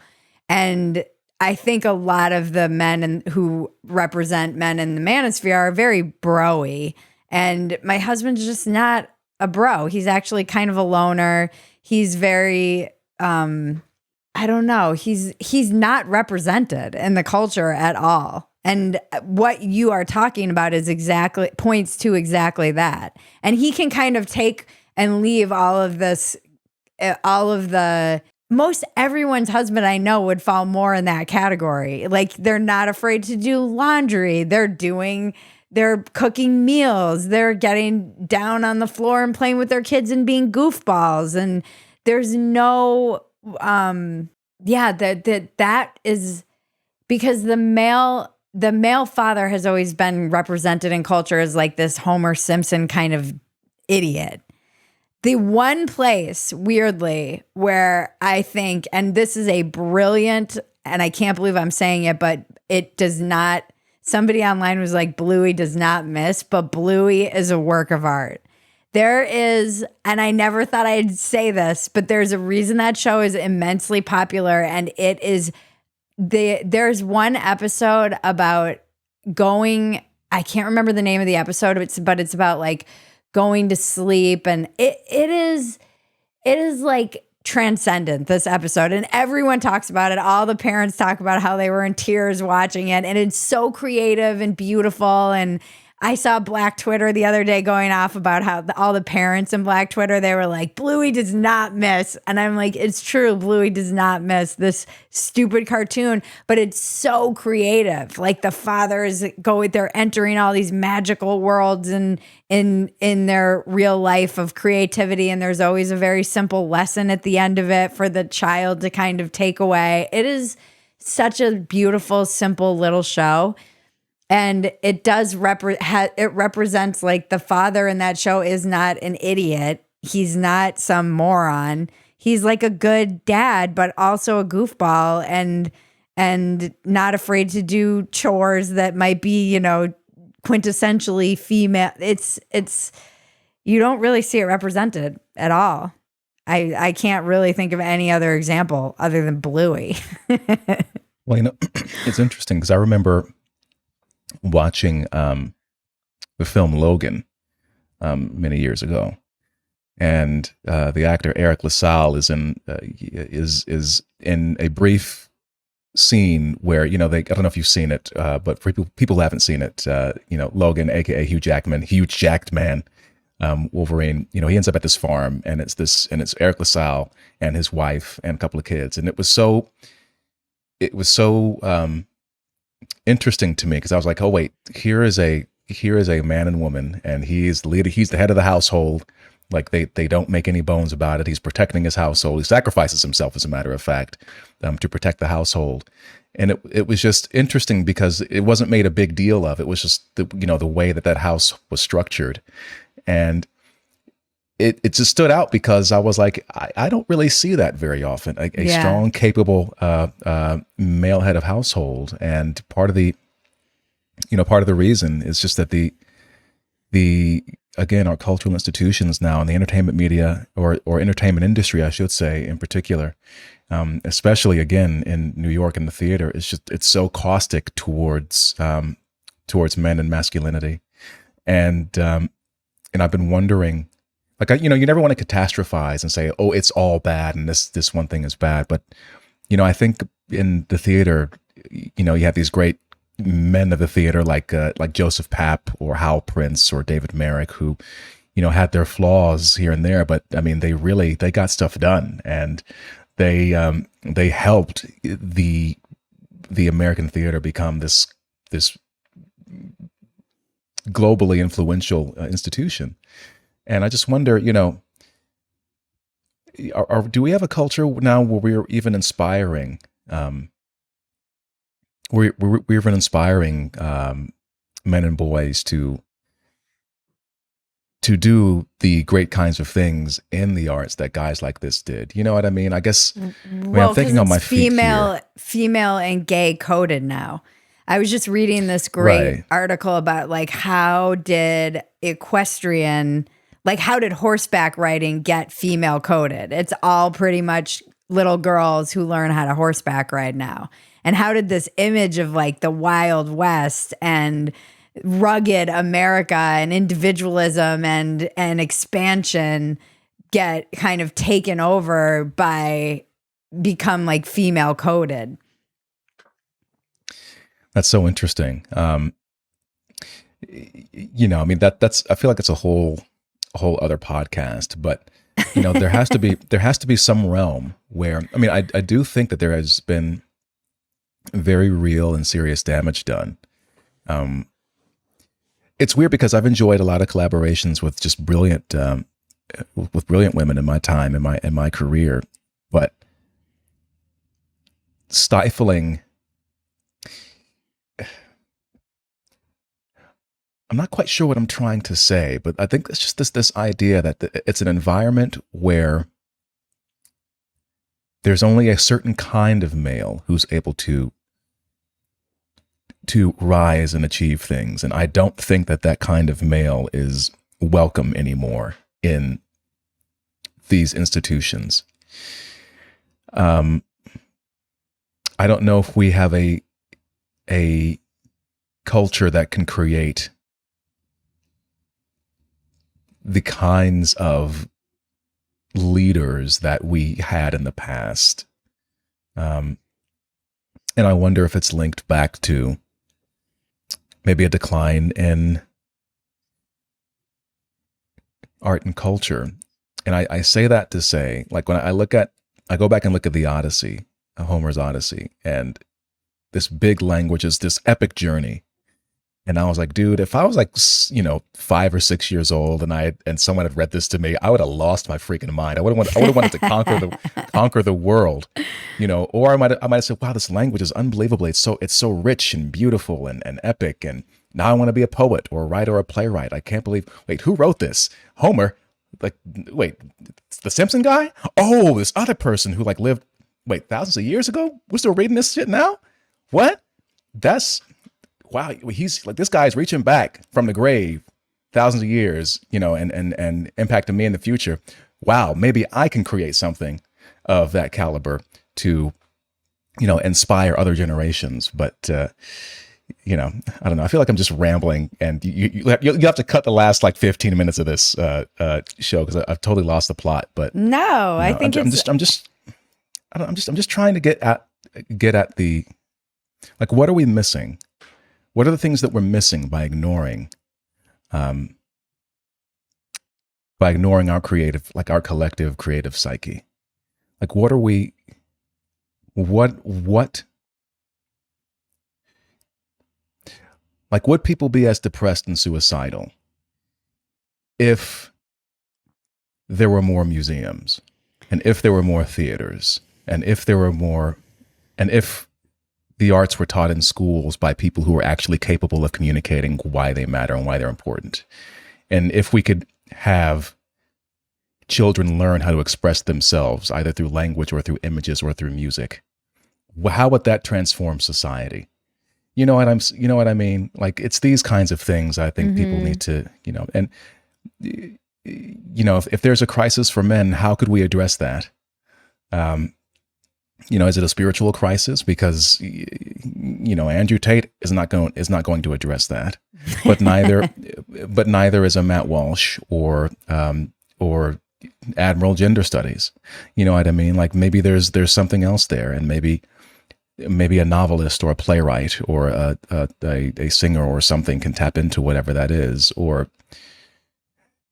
And I think a lot of the men who represent men in the manosphere are very bro-y. And my husband's just not a bro. He's actually kind of a loner. He's very, I don't know. He's not represented in the culture at all. And what you are talking about points to exactly that. And he can kind of take and leave all of this, most everyone's husband I know would fall more in that category. Like, they're not afraid to do laundry. They're cooking meals. They're getting down on the floor and playing with their kids and being goofballs. And there's no, that is because the male father has always been represented in culture as like this Homer Simpson kind of idiot. The one place, weirdly, where I think, and this is a brilliant, and I can't believe I'm saying it, but it does not, somebody online was like, Bluey does not miss, but Bluey is a work of art. There is, and I never thought I'd say this, but there's a reason that show is immensely popular, and it is, there's one episode about going, I can't remember the name of the episode, but it's about like going to sleep, and it is like transcendent, this episode, and everyone talks about it. All the parents talk about how they were in tears watching it, and it's so creative and beautiful. And I saw Black Twitter the other day going off about how all the parents in Black Twitter, they were like, Bluey does not miss. And I'm like, it's true. Bluey does not miss this stupid cartoon, but it's so creative. Like, the fathers they're entering all these magical worlds and in their real life of creativity. And there's always a very simple lesson at the end of it for the child to kind of take away. It is such a beautiful, simple little show. And it does it represents, like, the father in that show is not an idiot. He's not some moron. He's like a good dad, but also a goofball and not afraid to do chores that might be, quintessentially female. It's you don't really see it represented at all. I can't really think of any other example other than Bluey. Well, it's interesting because I remember watching the film Logan many years ago, and the actor Eric LaSalle is in a brief scene where I don't know if you've seen it, but for people who haven't seen it, Logan, aka Hugh Jackman, Wolverine, he ends up at this farm, and it's Eric LaSalle and his wife and a couple of kids, and it was so interesting to me because I was like, oh wait, here is a man and woman, and he's the leader, he's the head of the household. Like, they don't make any bones about it. He's protecting his household. He sacrifices himself, as a matter of fact, to protect the household. And it was just interesting because it wasn't made a big deal of. It was just the way that house was structured, and it just stood out because I was like, I don't really see that very often. A strong, capable male head of household, and part of the reason is just that again, our cultural institutions now in the entertainment media or entertainment industry, I should say, in particular, especially again in New York in the theater, it's so caustic towards men and masculinity, and I've been wondering, like, you never want to catastrophize and say, oh, it's all bad and this one thing is bad, but I think in the theater, you have these great men of the theater like Joseph Papp or Hal Prince or David Merrick, who had their flaws here and there, but I mean they got stuff done, and they helped the American theater become this globally influential institution. And I just wonder, do we have a culture now where we're even inspiring we're even inspiring men and boys to do the great kinds of things in the arts that guys like this did. You know what I mean? I guess I'm thinking on my feet here. Female and gay coded now. I was just reading this great article about like how did horseback riding get female coded? It's all pretty much little girls who learn how to horseback ride now. And how did this image of like the Wild West and rugged America and individualism and expansion get kind of taken over by become like female coded? That's so interesting. You know, I mean, that's I feel like it's a whole other podcast, but you know, there has to be some realm where, I mean, I do think that there has been very real and serious damage done. It's weird because I've enjoyed a lot of collaborations with just brilliant women in my time, in my career, but stifling. I'm not quite sure what I'm trying to say, but I think it's just this idea that it's an environment where there's only a certain kind of male who's able to rise and achieve things. And I don't think that kind of male is welcome anymore in these institutions. I don't know if we have a culture that can create the kinds of leaders that we had in the past. And I wonder if it's linked back to maybe a decline in art and culture. And I say that to say, like, when I go back and look at the Odyssey, Homer's Odyssey, and this big language is this epic journey. And I was like, dude, if I was like, 5 or 6 years old and someone had read this to me, I would have lost my freaking mind. I would have wanted to conquer the world, or I might have said, wow, this language is unbelievable. It's so rich and beautiful and epic. And now I want to be a poet or a writer or a playwright. I can't believe, wait, who wrote this? Homer? Like, wait, the Simpson guy? Oh, this other person who lived, thousands of years ago? We're still reading this shit now? What? Wow, he's like, this guy's reaching back from the grave thousands of years, and impacting me in the future. Wow, maybe I can create something of that caliber to, inspire other generations. But, I don't know. I feel like I'm just rambling, and you have to cut the last 15 minutes of this show because I've totally lost the plot. But no, I think I'm just trying to get at the, what are we missing? What are the things that we're missing by ignoring our creative, our collective creative psyche? What are we, what, would people be as depressed and suicidal if there were more museums, and if there were more theaters, and if the arts were taught in schools by people who are actually capable of communicating why they matter and why they're important? And if we could have children learn how to express themselves either through language or through images or through music, how would that transform society? You know what I mean? It's these kinds of things I think people need to, and if there's a crisis for men, how could we address that? Is it a spiritual crisis? Because, Andrew Tate is not going to address that, but neither is a Matt Walsh or Admiral Gender Studies. You know what I mean? Maybe there's something else there, and maybe a novelist or a playwright or a singer or something can tap into whatever that is, or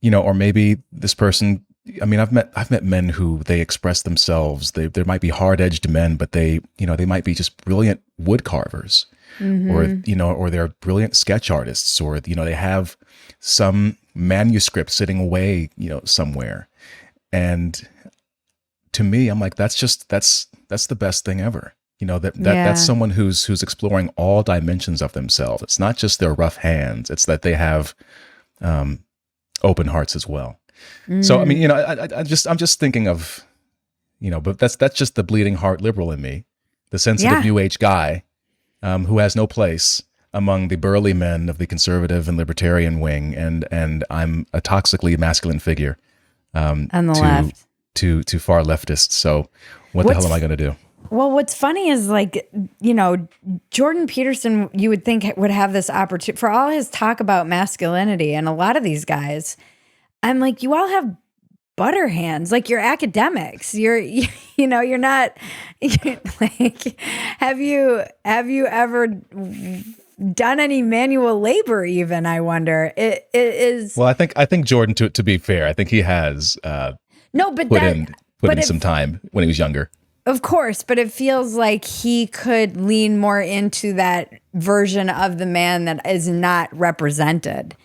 maybe this person. I mean, I've met men who they express themselves. There might be hard-edged men, but they might be just brilliant wood carvers, or they're brilliant sketch artists, or they have some manuscript sitting away, somewhere. And to me, I'm like, that's the best thing ever. That's someone who's exploring all dimensions of themselves. It's not just their rough hands. It's that they have open hearts as well. So I mean, I'm just thinking of, but that's just the bleeding heart liberal in me, the sensitive New Age guy who has no place among the burly men of the conservative and libertarian wing, and I'm a toxically masculine figure on the left to far leftists. So what the hell am I going to do? Well, what's funny is Jordan Peterson, you would think would have this opportunity for all his talk about masculinity, and a lot of these guys, I'm like, you all have butter hands, like you're academics. You're not like, have you ever done any manual labor even? I wonder. It is. Well, I think Jordan, to be fair, I think he has put in some time when he was younger. Of course, but it feels like he could lean more into that version of the man that is not represented.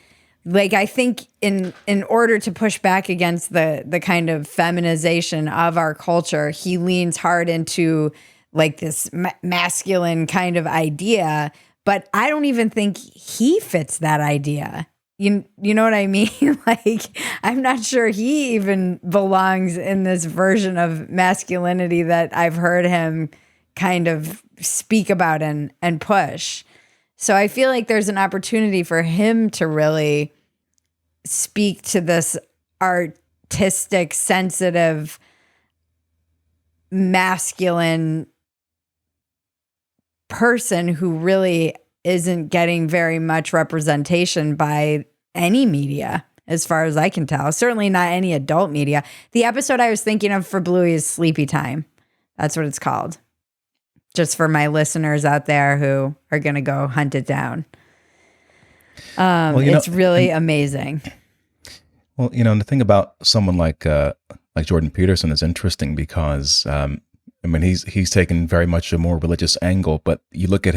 Like, I think in order to push back against the kind of feminization of our culture, he leans hard into like this masculine kind of idea, but I don't even think he fits that idea. You know what I mean? Like, I'm not sure he even belongs in this version of masculinity that I've heard him kind of speak about and push. So I feel like there's an opportunity for him to really speak to this artistic, sensitive, masculine person who really isn't getting very much representation by any media, as far as I can tell. Certainly not any adult media. The episode I was thinking of for Bluey is Sleepy Time. That's what it's called. Just for my listeners out there who are going to go hunt it down. It's really amazing. Well, and the thing about someone like Jordan Peterson is interesting because, he's taken very much a more religious angle, but you look at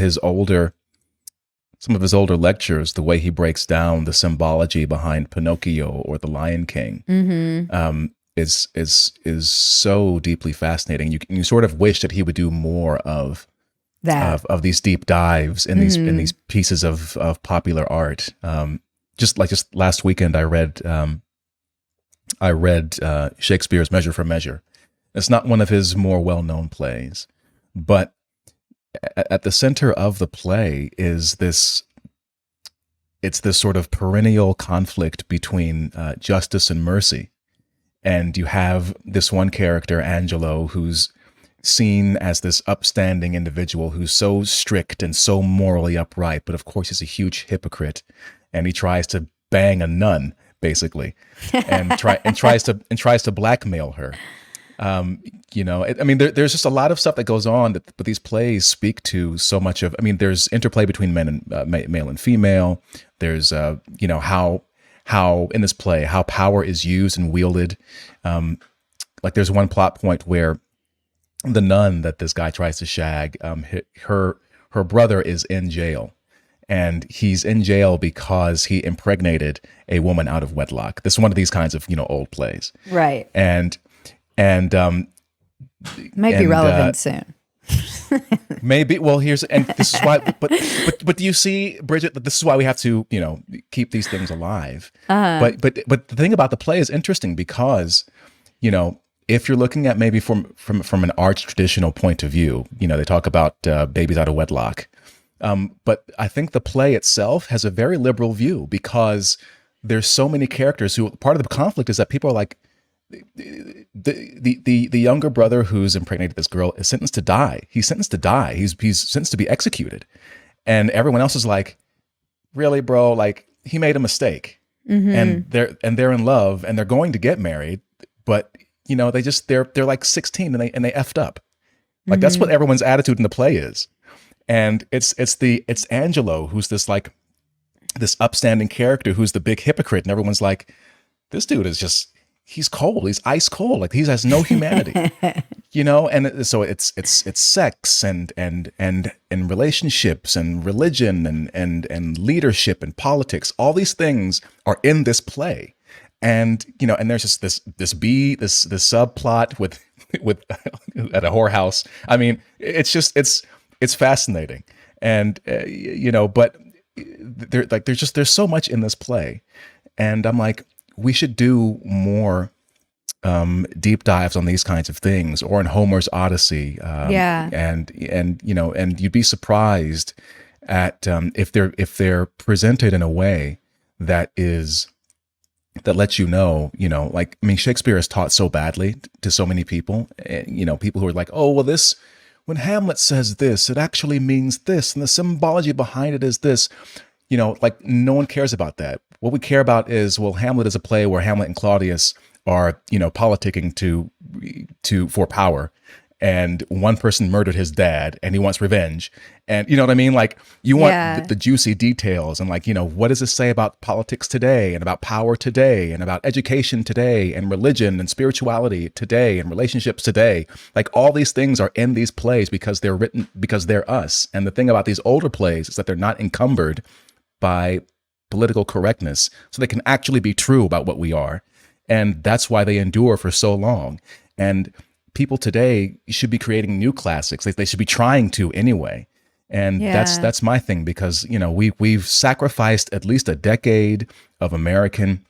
some of his older lectures, the way he breaks down the symbology behind Pinocchio or The Lion King, is so deeply fascinating. You sort of wish that he would do more of that, of these deep dives in these pieces of popular art. Just last weekend, I read Shakespeare's Measure for Measure. It's not one of his more well-known plays, but at the center of the play is this sort of perennial conflict between justice and mercy. And you have this one character, Angelo, who's seen as this upstanding individual who's so strict and so morally upright, but of course he's a huge hypocrite, and he tries to bang a nun, basically, and tries to blackmail her. There's just a lot of stuff that goes on but these plays speak to so much of. There's interplay between men and male and female. There's how in this play how power is used and wielded. Like there's one plot point where the nun that this guy tries to shag, her brother is in jail. And he's in jail because he impregnated a woman out of wedlock. This is one of these kinds of old plays, right? And might be relevant soon. Maybe. Well, this is why. But do you see, Bridget? That this is why we have to keep these things alive. But the thing about the play is interesting because if you're looking at maybe from an arts traditional point of view, they talk about babies out of wedlock. But I think the play itself has a very liberal view because there's so many characters who part of the conflict is that people are like, the younger brother who's impregnated this girl is sentenced to die. He's sentenced to die. He's sentenced to be executed. And everyone else is like, really, bro? Like, he made a mistake. And they're in love and they're going to get married, but they're like 16 and they effed up. Like that's what everyone's attitude in the play is. And it's Angelo who's this upstanding character who's the big hypocrite, and everyone's like, this dude is he's cold. He's ice cold. Like he has no humanity, And so it's sex and relationships and religion and leadership and politics. All these things are in this play, And and there's just this subplot with with at a whorehouse. I mean, it's fascinating, and but there's so much in this play, and I'm like, we should do more deep dives on these kinds of things, or in Homer's Odyssey. And you'd be surprised at if they're presented in a way that lets like, I mean, Shakespeare is taught so badly to so many people, people who are like, oh, well, this, when Hamlet says this, it actually means this, and the symbology behind it is this, like, no one cares about that. What we care about is, well, Hamlet is a play where Hamlet and Claudius are, politicking for power. And one person murdered his dad and he wants revenge. And you know what I mean? Like, you want the juicy details, and like, what does this say about politics today, and about power today, and about education today, and religion and spirituality today, and relationships today? Like, all these things are in these plays because they're written, because they're us. And the thing about these older plays is that they're not encumbered by political correctness. So they can actually be true about what we are. And that's why they endure for so long. And people today should be creating new classics. They should be trying to anyway. And that's my thing, because we've sacrificed at least a decade of American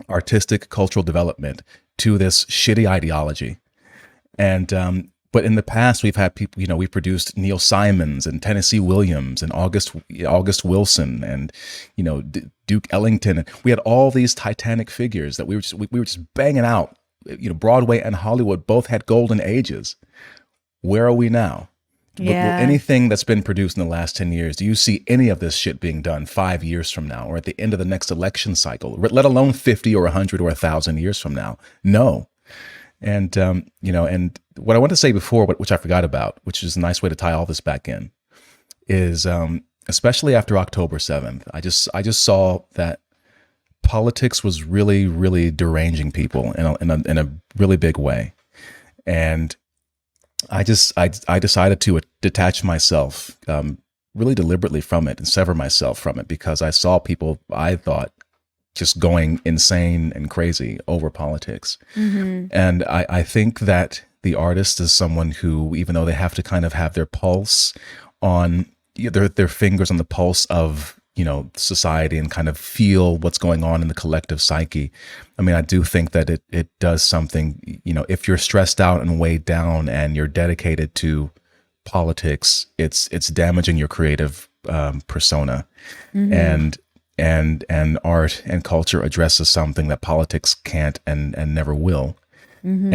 artistic cultural development to this shitty ideology. And but in the past, we've had people, we produced Neil Simons and Tennessee Williams and August Wilson and Duke Ellington. We had all these titanic figures that we were just banging out. Broadway and Hollywood both had golden ages. Where are we now? Will anything that's been produced in the last 10 years, do you see any of this shit being done 5 years from now, or at the end of the next election cycle, let alone 50 or 100 or 1,000 years from now? No. And, and what I want to say before, which I forgot about, which is a nice way to tie all this back in, is especially after October 7th, I just saw that politics was really, really deranging people in a really big way. And I decided to detach myself really deliberately from it and sever myself from it, because I saw people I thought just going insane and crazy over politics. Mm-hmm. And I think that the artist is someone who, even though they have to kind of have their pulse on, their fingers on the pulse of society, and kind of feel what's going on in the collective psyche. I mean, I do think that it does something, if you're stressed out and weighed down and you're dedicated to politics, it's damaging your creative persona. Mm-hmm. And art and culture addresses something that politics can't and never will. Mm-hmm.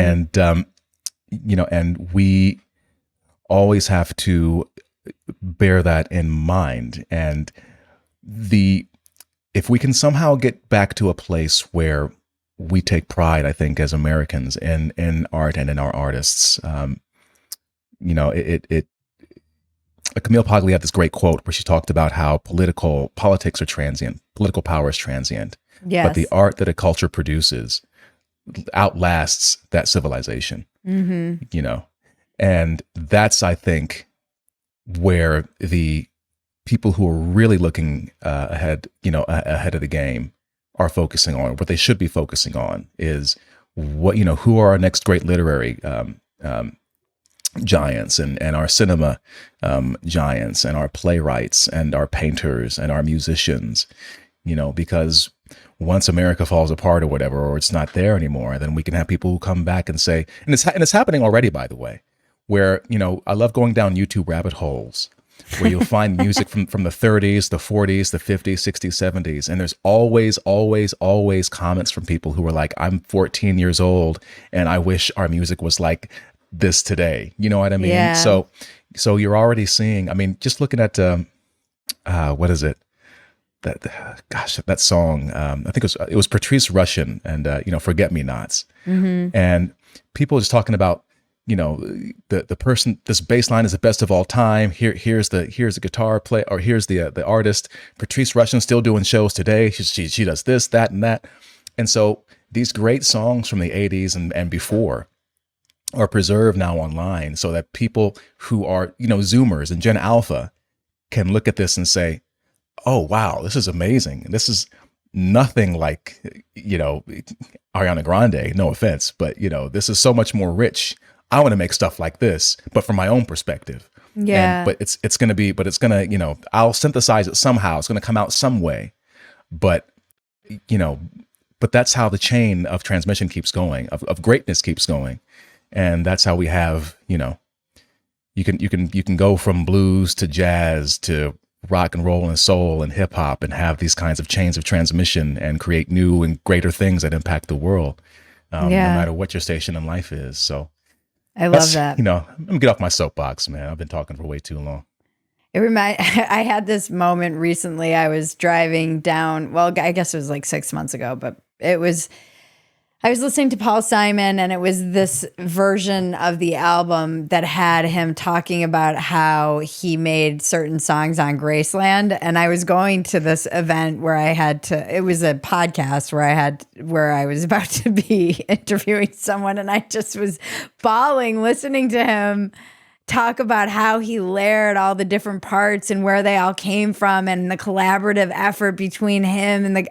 And we always have to bear that in mind. And if we can somehow get back to a place where we take pride, I think, as Americans in art and in our artists, Camille Paglia had this great quote where she talked about how politics are transient, political power is transient, but the art that a culture produces outlasts that civilization. Mm-hmm. And that's, I think, where the people who are really looking ahead of the game are focusing on. What they should be focusing on is who are our next great literary giants, and our cinema giants, and our playwrights, and our painters, and our musicians. Because once America falls apart or whatever, or it's not there anymore, then we can have people who come back and say, and it's happening already, by the way, where I love going down YouTube rabbit holes, where you'll find music from the 30s, the 40s, the 50s, 60s, 70s. And there's always comments from people who are like, I'm 14 years old and I wish our music was like this today. You know what I mean? Yeah. So you're already seeing, I mean, just looking at, what is it? That song, I think it was Patrice Rushen and, Forget Me Nots. Mm-hmm. And people are just talking about, the person, this bass line is the best of all time. Here's the guitar play, or here's the artist. Patrice Rushen still doing shows today. She does this, that, and that. And so these great songs from the 80s and before are preserved now online, so that people who are, Zoomers and Gen Alpha can look at this and say, oh, wow, this is amazing. And this is nothing like, Ariana Grande, no offense, but this is so much more rich. I want to make stuff like this, but from my own perspective. Yeah. But it's going to, I'll synthesize it somehow. It's going to come out some way, but, but that's how the chain of transmission keeps going, of greatness keeps going. And that's how we have, you can go from blues to jazz to rock and roll and soul and hip hop and have these kinds of chains of transmission and create new and greater things that impact the world, no matter what your station in life is. So I love that. I'm gonna get off my soapbox, man. I've been talking for way too long. I had this moment recently. I was driving down, well, I guess it was like 6 months ago, but I was listening to Paul Simon, and it was this version of the album that had him talking about how he made certain songs on Graceland. And I was going to this event where it was a podcast where I was about to be interviewing someone, and I just was bawling listening to him talk about how he layered all the different parts and where they all came from and the collaborative effort between him and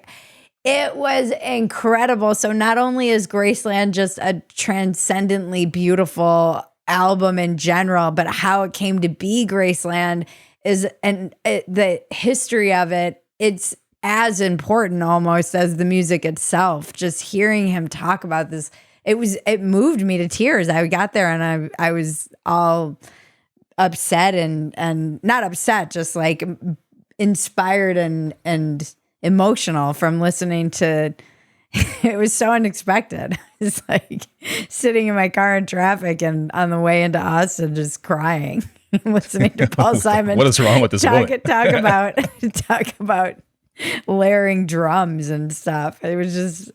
it was incredible. So not only is Graceland just a transcendently beautiful album in general, but how it came to be Graceland the history of it, it's as important almost as the music itself. Just hearing him talk about this, it moved me to tears. I got there and I was all upset and not upset, just like inspired and emotional from listening to. It was so unexpected. It's like sitting in my car in traffic and on the way into Austin just crying, listening to Paul Simon. What is wrong with this woman? Talk about layering drums and stuff. It was just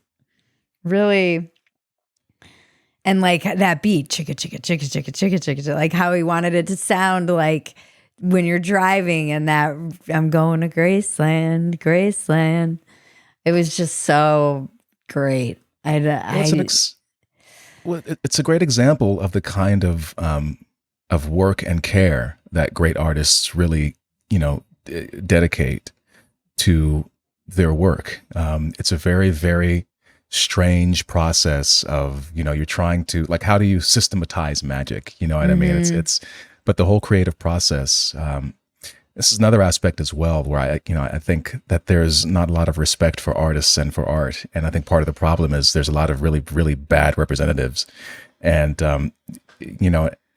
really, and like that beat, chicka chicka chicka chicka chicka chicka, like how he wanted it to sound like when you're driving, and that I'm going to Graceland. It was just so great. It's a great example of the kind of work and care that great artists really, dedicate to their work. It's a very, very strange process of, you're trying to, like, how do you systematize magic? You know what I mean? But the whole creative process, this is another aspect as well, where I think that there's not a lot of respect for artists and for art. And I think part of the problem is there's a lot of really, really bad representatives. And,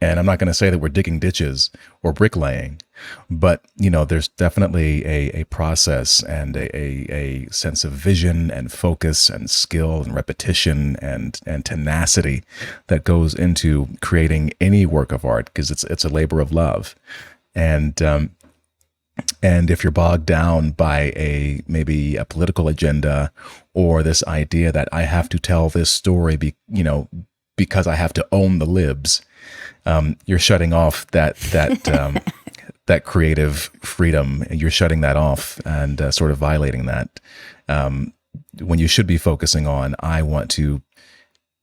and I'm not going to say that we're digging ditches or bricklaying, but, there's definitely a process and a sense of vision and focus and skill and repetition and tenacity that goes into creating any work of art, because it's a labor of love. And if you're bogged down by maybe a political agenda or this idea that I have to tell this story, because I have to own the libs, you're shutting off that that creative freedom. You're shutting that off and sort of violating that, when you should be focusing on, I want to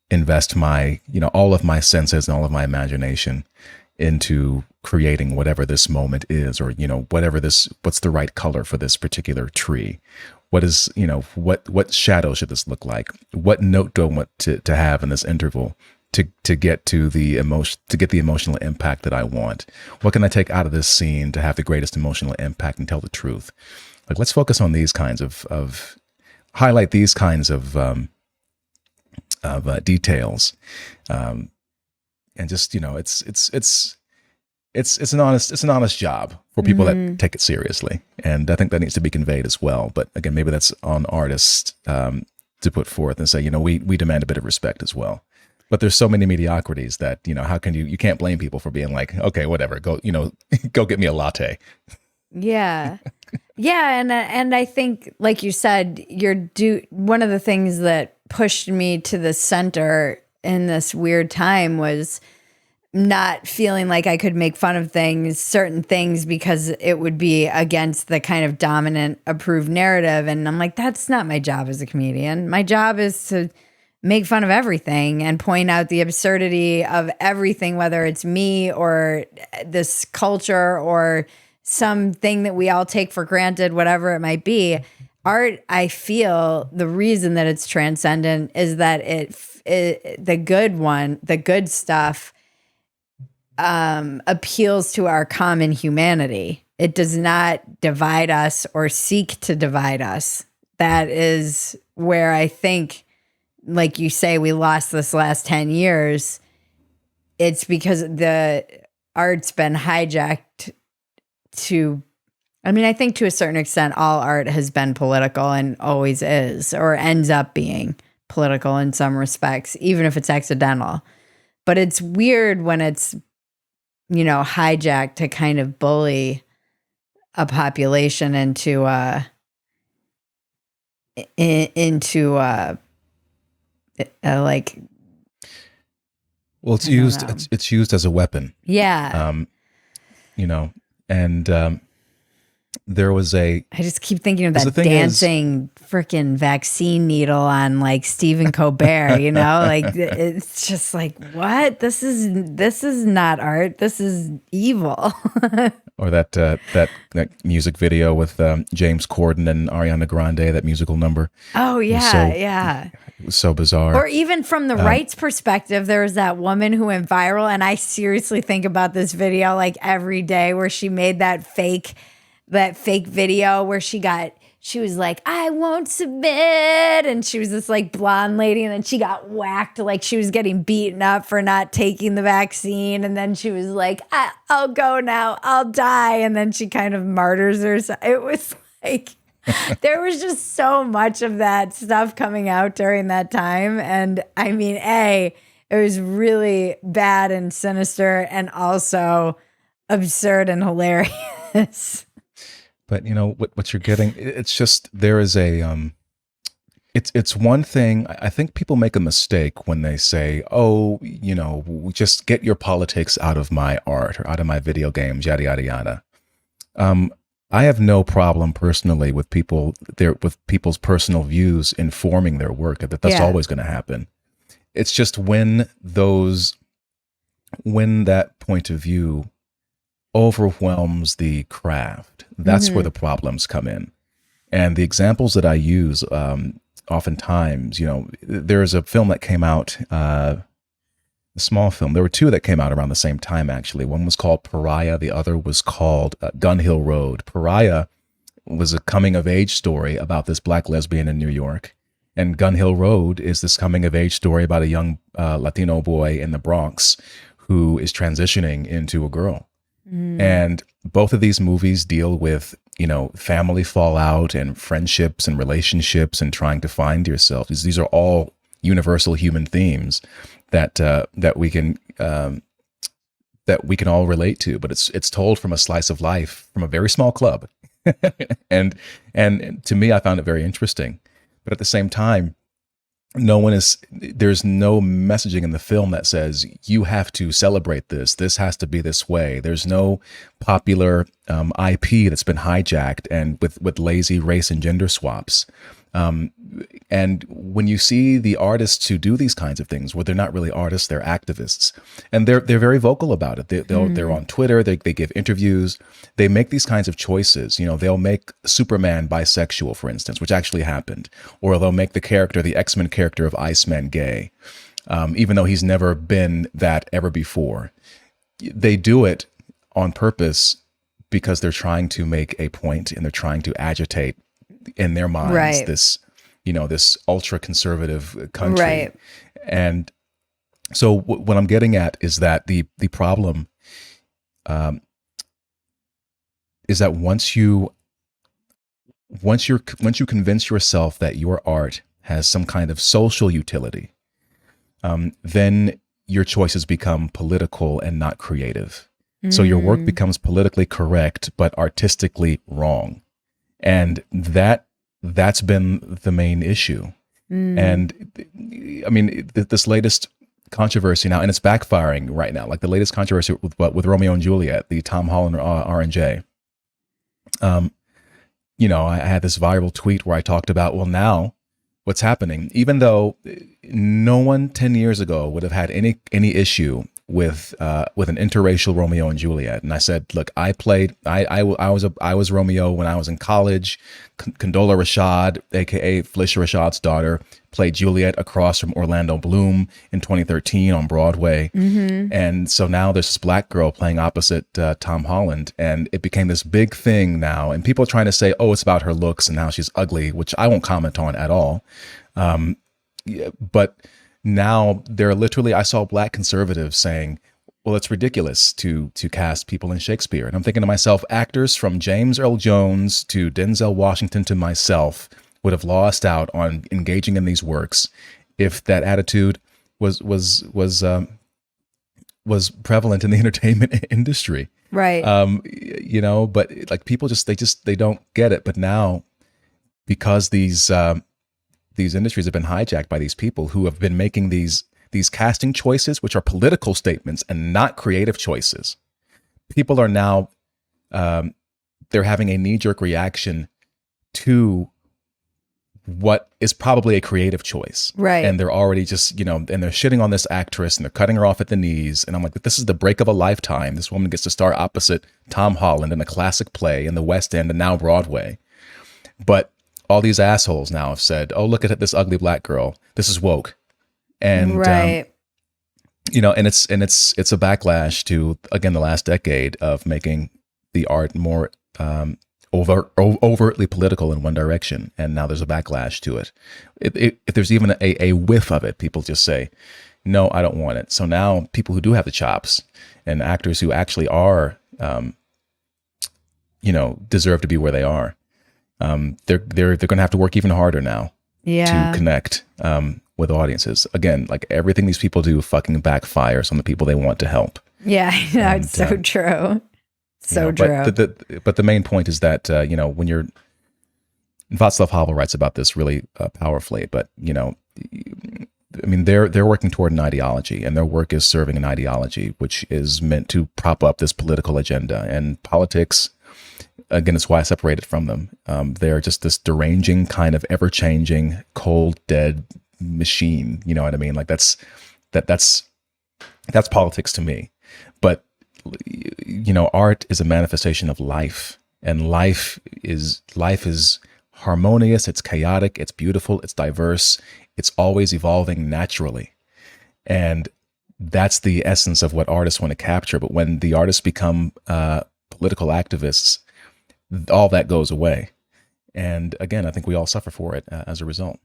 invest my, all of my senses and all of my imagination into creating whatever this moment is, or, what's the right color for this particular tree? What is, what shadow should this look like? What note do I want to have in this interval to get to the emotion, to get the emotional impact that I want? What can I take out of this scene to have the greatest emotional impact and tell the truth? Like, let's focus on these kinds of highlight these kinds of details. And just, it's an honest job for people that take it seriously. And I think that needs to be conveyed as well. But again, maybe that's on artists to put forth and say, we demand a bit of respect as well. But there's so many mediocrities that, how can you can't blame people for being like, okay, whatever, go, go get me a latte. Yeah. Yeah. And I think, like you said, one of the things that pushed me to the center in this weird time was not feeling like I could make fun of certain things, because it would be against the kind of dominant approved narrative. And I'm like, that's not my job as a comedian. My job is to make fun of everything and point out the absurdity of everything, whether it's me or this culture or something that we all take for granted, whatever it might be. art, I feel the reason that it's transcendent is that the good stuff appeals to our common humanity. It does not divide us or seek to divide us. That is where I think, like you say, we lost this last 10 years. It's because the art's been hijacked to, I mean, I think to a certain extent, all art has been political and always is, or ends up being political in some respects, even if it's accidental. But it's weird when it's, hijacked to kind of bully a population into like. Well, it's used. It's used as a weapon. Yeah. And there was I just keep thinking of that dancing freaking vaccine needle on like Stephen Colbert, like it's just like, what? This is not art. This is evil. Or that music video with James Corden and Ariana Grande, that musical number. Oh yeah, It was so bizarre. Or even from the right's perspective, there was that woman who went viral, and I seriously think about this video like every day, where she made that fake video where she was like, I won't submit. And she was this like blonde lady, and then she got whacked. Like she was getting beaten up for not taking the vaccine. And then she was like, I'll go now, I'll die. And then she kind of martyrs herself. It was like, there was just so much of that stuff coming out during that time. And I mean, it was really bad and sinister and also absurd and hilarious. But what you're getting, it's just, there is it's one thing. I think people make a mistake when they say, oh, just get your politics out of my art or out of my video games, yada, yada, yada. I have no problem personally with people's personal views informing their work. That's always going to happen. It's just when that point of view overwhelms the craft, that's where the problems come in. And the examples that I use, oftentimes, there's a film that came out, a small film. There were two that came out around the same time, actually. One was called Pariah. The other was called Gun Hill Road. Pariah was a coming-of-age story about this black lesbian in New York. And Gun Hill Road is this coming-of-age story about a young Latino boy in the Bronx who is transitioning into a girl. And both of these movies deal with, family fallout and friendships and relationships and trying to find yourself. These are all universal human themes that we can all relate to, but it's told from a slice of life from a very small club. and to me, I found it very interesting. But at the same time, there's no messaging in the film that says you have to celebrate this has to be this way. There's no popular IP that's been hijacked and with lazy race and gender swaps. And when you see the artists who do these kinds of things, where they're not really artists, they're activists, and they're very vocal about it. They're on Twitter. They give interviews. They make these kinds of choices. They'll make Superman bisexual, for instance, which actually happened, or they'll make the X-Men character of Iceman gay, even though he's never been that ever before. They do it on purpose because they're trying to make a point and they're trying to agitate in their minds this ultra conservative country. Right. And so what I'm getting at is that the problem is that once you convince yourself that your art has some kind of social utility, then your choices become political and not creative. So your work becomes politically correct but artistically wrong. And that's been the main issue. And I mean, this latest controversy now, and it's backfiring right now, like the latest controversy with Romeo and Juliet, the Tom Holland R&J. I had this viral tweet where I talked about, well, now what's happening, even though no one 10 years ago would have had any issue with an interracial Romeo and Juliet, and I said, look, I was Romeo when I was in college. Condola Rashad, aka Felicia Rashad's daughter, played Juliet across from Orlando Bloom in 2013 on Broadway. And so now there's this black girl playing opposite Tom Holland, and it became this big thing now. And people are trying to say, oh, it's about her looks and how she's ugly, which I won't comment on at all. But now there are literally, I saw black conservatives saying, well, it's ridiculous to cast people in Shakespeare. And I'm thinking to myself, actors from James Earl Jones to Denzel Washington to myself would have lost out on engaging in these works if that attitude was prevalent in the entertainment industry. Right. But like people they don't get it. But now, because these industries have been hijacked by these people who have been making these casting choices, which are political statements and not creative choices. People are now, they're having a knee-jerk reaction to what is probably a creative choice. Right. And they're already just, and they're shitting on this actress and they're cutting her off at the knees. And I'm like, this is the break of a lifetime. This woman gets to star opposite Tom Holland in a classic play in the West End and now Broadway. But all these assholes now have said, oh, look at this ugly black girl. This is woke. And, right. And it's a backlash to, again, the last decade of making the art more overtly political in one direction. And now there's a backlash to it. If there's even a whiff of it, people just say, no, I don't want it. So now people who do have the chops and actors who actually are, deserve to be where they are, they're going to have to work even harder now to connect with audiences. Again, like everything these people do fucking backfires on the people they want to help. Yeah, it's so true. So true. But the main point is that, when you're, Václav Havel writes about this really powerfully, but, they're working toward an ideology, and their work is serving an ideology, which is meant to prop up this political agenda. And politics, again, it's why I separate it from them. They're just this deranging kind of ever-changing, cold, dead machine. You know what I mean? Like that's politics to me. But art is a manifestation of life, and life is harmonious. It's chaotic. It's beautiful. It's diverse. It's always evolving naturally, and that's the essence of what artists want to capture. But when the artists become political activists, all that goes away. And again, I think we all suffer for it as a result.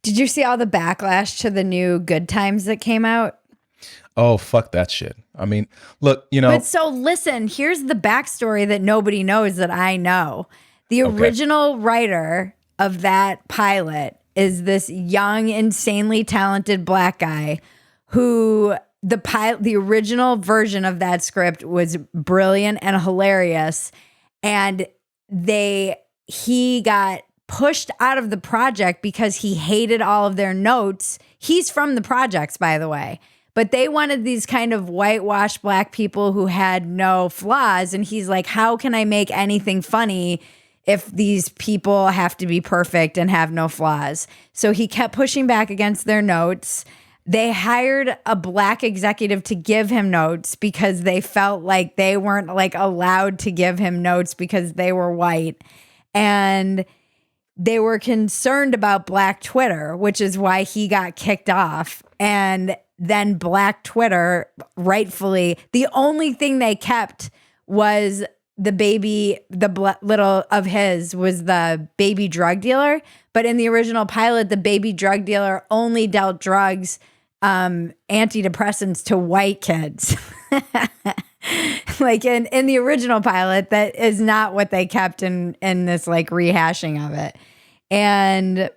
Did you see all the backlash to the new Good Times that came out? Oh, fuck that shit. I mean, look, But so listen, here's the backstory that nobody knows that I know. The original writer of that pilot is this young, insanely talented black guy who the original version of that script was brilliant and hilarious. And he got pushed out of the project because he hated all of their notes. He's from the projects, by the way, but they wanted these kind of whitewashed black people who had no flaws. And he's like, how can I make anything funny if these people have to be perfect and have no flaws? So he kept pushing back against their notes. They hired a black executive to give him notes because they felt like they weren't like allowed to give him notes because they were white. And they were concerned about Black Twitter, which is why he got kicked off. And then Black Twitter, rightfully, the only thing they kept was the baby, little of his was the baby drug dealer. But in the original pilot, the baby drug dealer only dealt drugs, antidepressants to white kids. Like in the original pilot, that is not what they kept in this like rehashing of it. And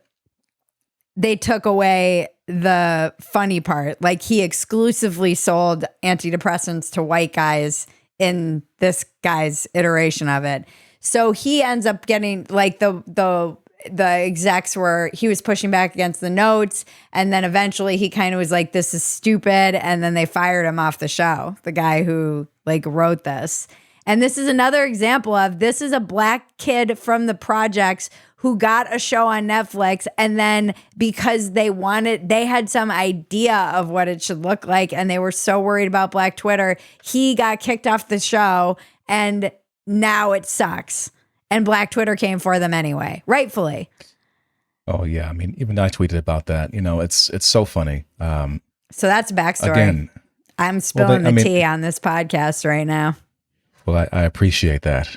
they took away the funny part. Like he exclusively sold antidepressants to white guys in this guy's iteration of it. So he ends up getting like the execs he was pushing back against the notes. And then eventually he kind of was like, this is stupid. And then they fired him off the show, the guy who like wrote this. And this is another example of, this is a black kid from the projects who got a show on Netflix, and then because they had some idea of what it should look like, and they were so worried about Black Twitter, he got kicked off the show, and now it sucks. And Black Twitter came for them anyway, rightfully. Oh yeah, I mean, even I tweeted about that. It's so funny. So that's backstory. Again, I'm spilling the tea on this podcast right now. Well, I appreciate that.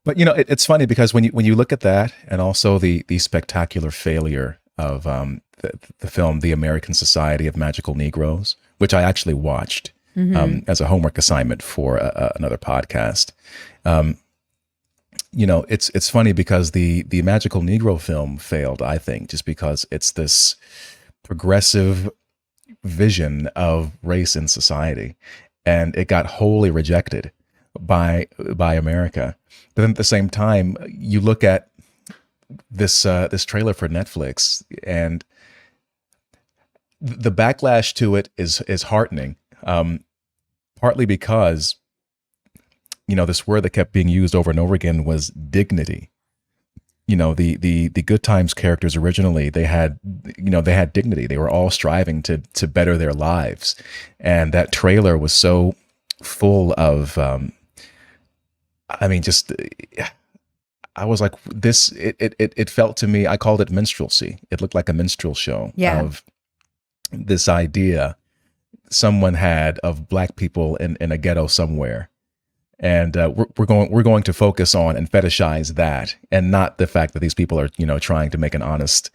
But it's funny because when you look at that, and also the spectacular failure of the film The American Society of Magical Negroes, which I actually watched as a homework assignment for another podcast. It's funny because the Magical Negro film failed, I think, just because it's this progressive vision of race in society, and it got wholly rejected by America. But then at the same time, you look at this trailer for Netflix, and the backlash to it is heartening. Partly because this word that kept being used over and over again was dignity. The Good Times characters originally, they had dignity. They were all striving to better their lives, and that trailer was so full of. I was like, this. It felt to me. I called it minstrelsy. It looked like a minstrel show of this idea someone had of Black people in a ghetto somewhere. And we're going to focus on and fetishize that, and not the fact that these people are trying to make an honest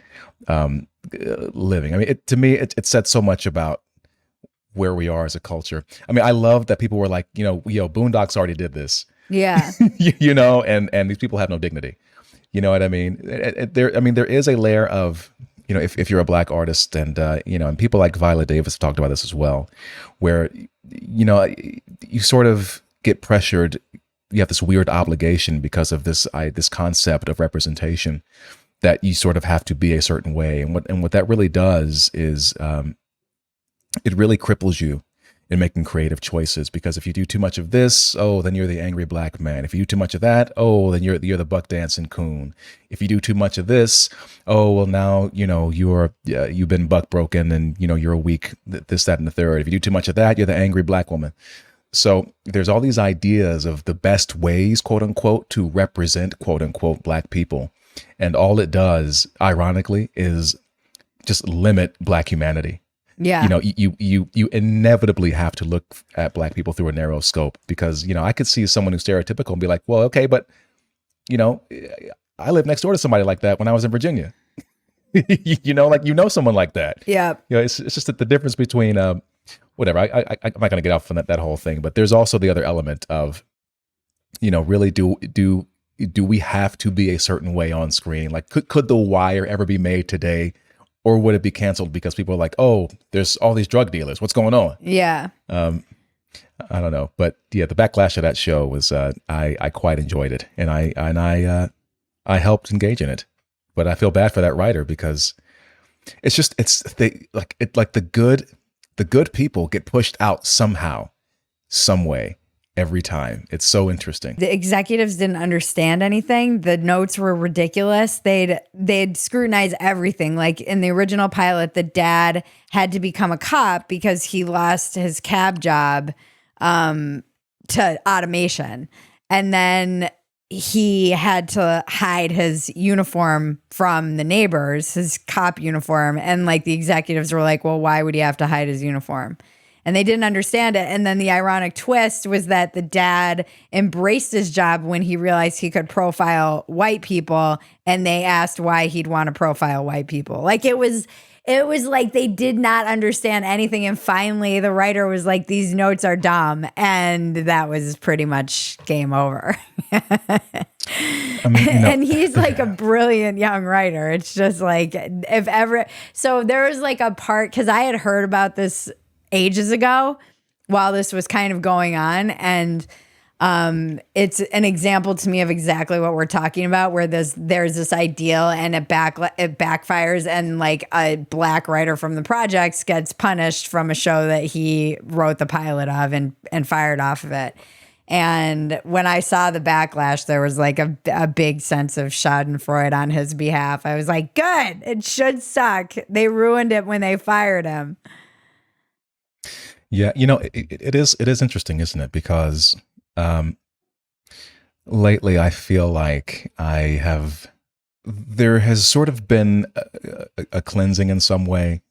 living. I mean, to me, it said so much about where we are as a culture. I mean, I love that people were like, Boondocks already did this. Yeah. And these people have no dignity. You know what I mean? There is a layer of if you're a Black artist, and and people like Viola Davis have talked about this as well, where you sort of get pressured. You have this weird obligation because of this concept of representation, that you sort of have to be a certain way, and what that really does is it really cripples you in making creative choices. Because if you do too much of this, then you're the angry Black man. If you do too much of that, then you're the buck dancing coon. If you do too much of this, now you've been buck broken, and you're a weak this, that, and the third. If you do too much of that, you're the angry Black woman. So there's all these ideas of the best ways, quote unquote, to represent, quote unquote, Black people. And all it does, ironically, is just limit Black humanity. Yeah. You inevitably have to look at Black people through a narrow scope, because, I could see someone who's stereotypical and be like, well, okay, but, I lived next door to somebody like that when I was in Virginia. Someone like that. Yeah. It's just that the difference between, whatever. I'm not going to get off on that whole thing, but there's also the other element of, really do we have to be a certain way on screen? Like, could The Wire ever be made today, or would it be canceled because people are like, there's all these drug dealers, what's going on? Yeah. I don't know, but yeah, the backlash of that show was I quite enjoyed it, and I helped engage in it, but I feel bad for that writer, because the good people get pushed out somehow, some way, every time. It's so interesting. The executives didn't understand anything. The notes were ridiculous. They'd scrutinize everything. Like in the original pilot, the dad had to become a cop because he lost his cab job to automation. And then he had to hide his uniform from the neighbors, his cop uniform. And like the executives were like, well, why would he have to hide his uniform? And they didn't understand it. And then the ironic twist was that the dad embraced his job when he realized he could profile white people. And they asked why he'd want to profile white people. Like it was like they did not understand anything. And finally the writer was like, these notes are dumb. And that was pretty much game over. And he's like a brilliant young writer. It's just like, so there was like a part, because I had heard about this ages ago while this was kind of going on. And it's an example to me of exactly what we're talking about, where there's this ideal and it backfires, and like a Black writer from the projects gets punished from a show that he wrote the pilot of and fired off of it. And when I saw the backlash, there was like a big sense of schadenfreude on his behalf. I was like, good, it should suck. They ruined it when they fired him. Yeah, it is interesting, isn't it? Because lately I feel like there has sort of been a cleansing in some way,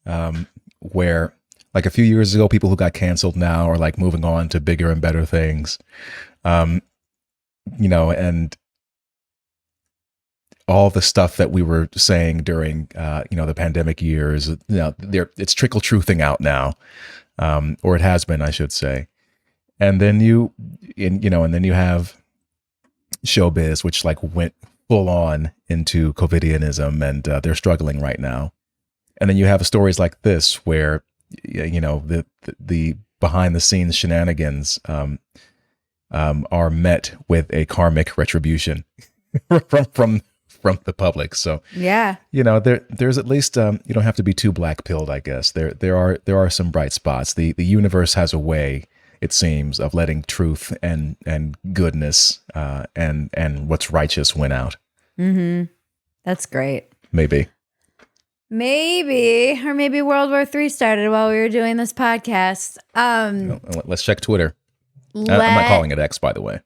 where like a few years ago, people who got canceled now are like moving on to bigger and better things, and all the stuff that we were saying during, the pandemic years, it's trickle truthing out now, or it has been, I should say. And then you have showbiz, which like went full on into COVIDianism, and they're struggling right now. And then you have stories like this where, the behind the scenes shenanigans are met with a karmic retribution from the public. So yeah, there's at least you don't have to be too black pilled, I guess. There are some bright spots. The universe has a way, it seems, of letting truth and goodness and what's righteous win out. Mm-hmm. That's great. Maybe, or maybe World War III started while we were doing this podcast. Let's check Twitter. I'm not calling it X, by the way.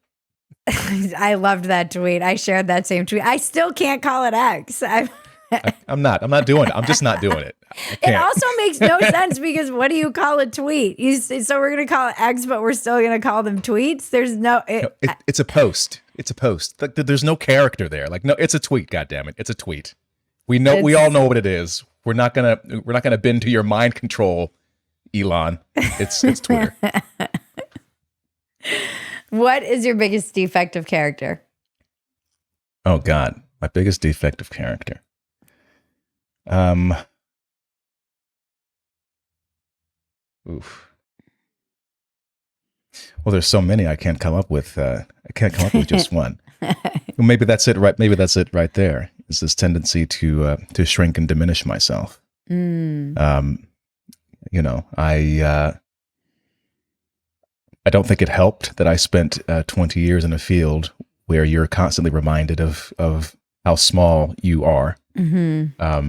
I loved that tweet. I shared that same tweet. I still can't call it X. I'm not doing it. I'm just not doing it. It also makes no sense because what do you call a tweet? So we're going to call it X, but we're still going to call them tweets. There's it's a post. It's a post. Like, there's no character there. Like, no, it's a tweet. God damn it. It's a tweet. We all know what it is. We're not gonna bend to your mind control, Elon. It's Twitter. What is your biggest defect of character? Oh God, my biggest defect of character. Oof. Well, there's so many I can't come up with. I can't come up with just one. Well, maybe that's it. Right? Maybe that's it. Right there is this tendency to shrink and diminish myself. I don't think it helped that I spent 20 years in a field where you're constantly reminded of how small you are. Mm-hmm.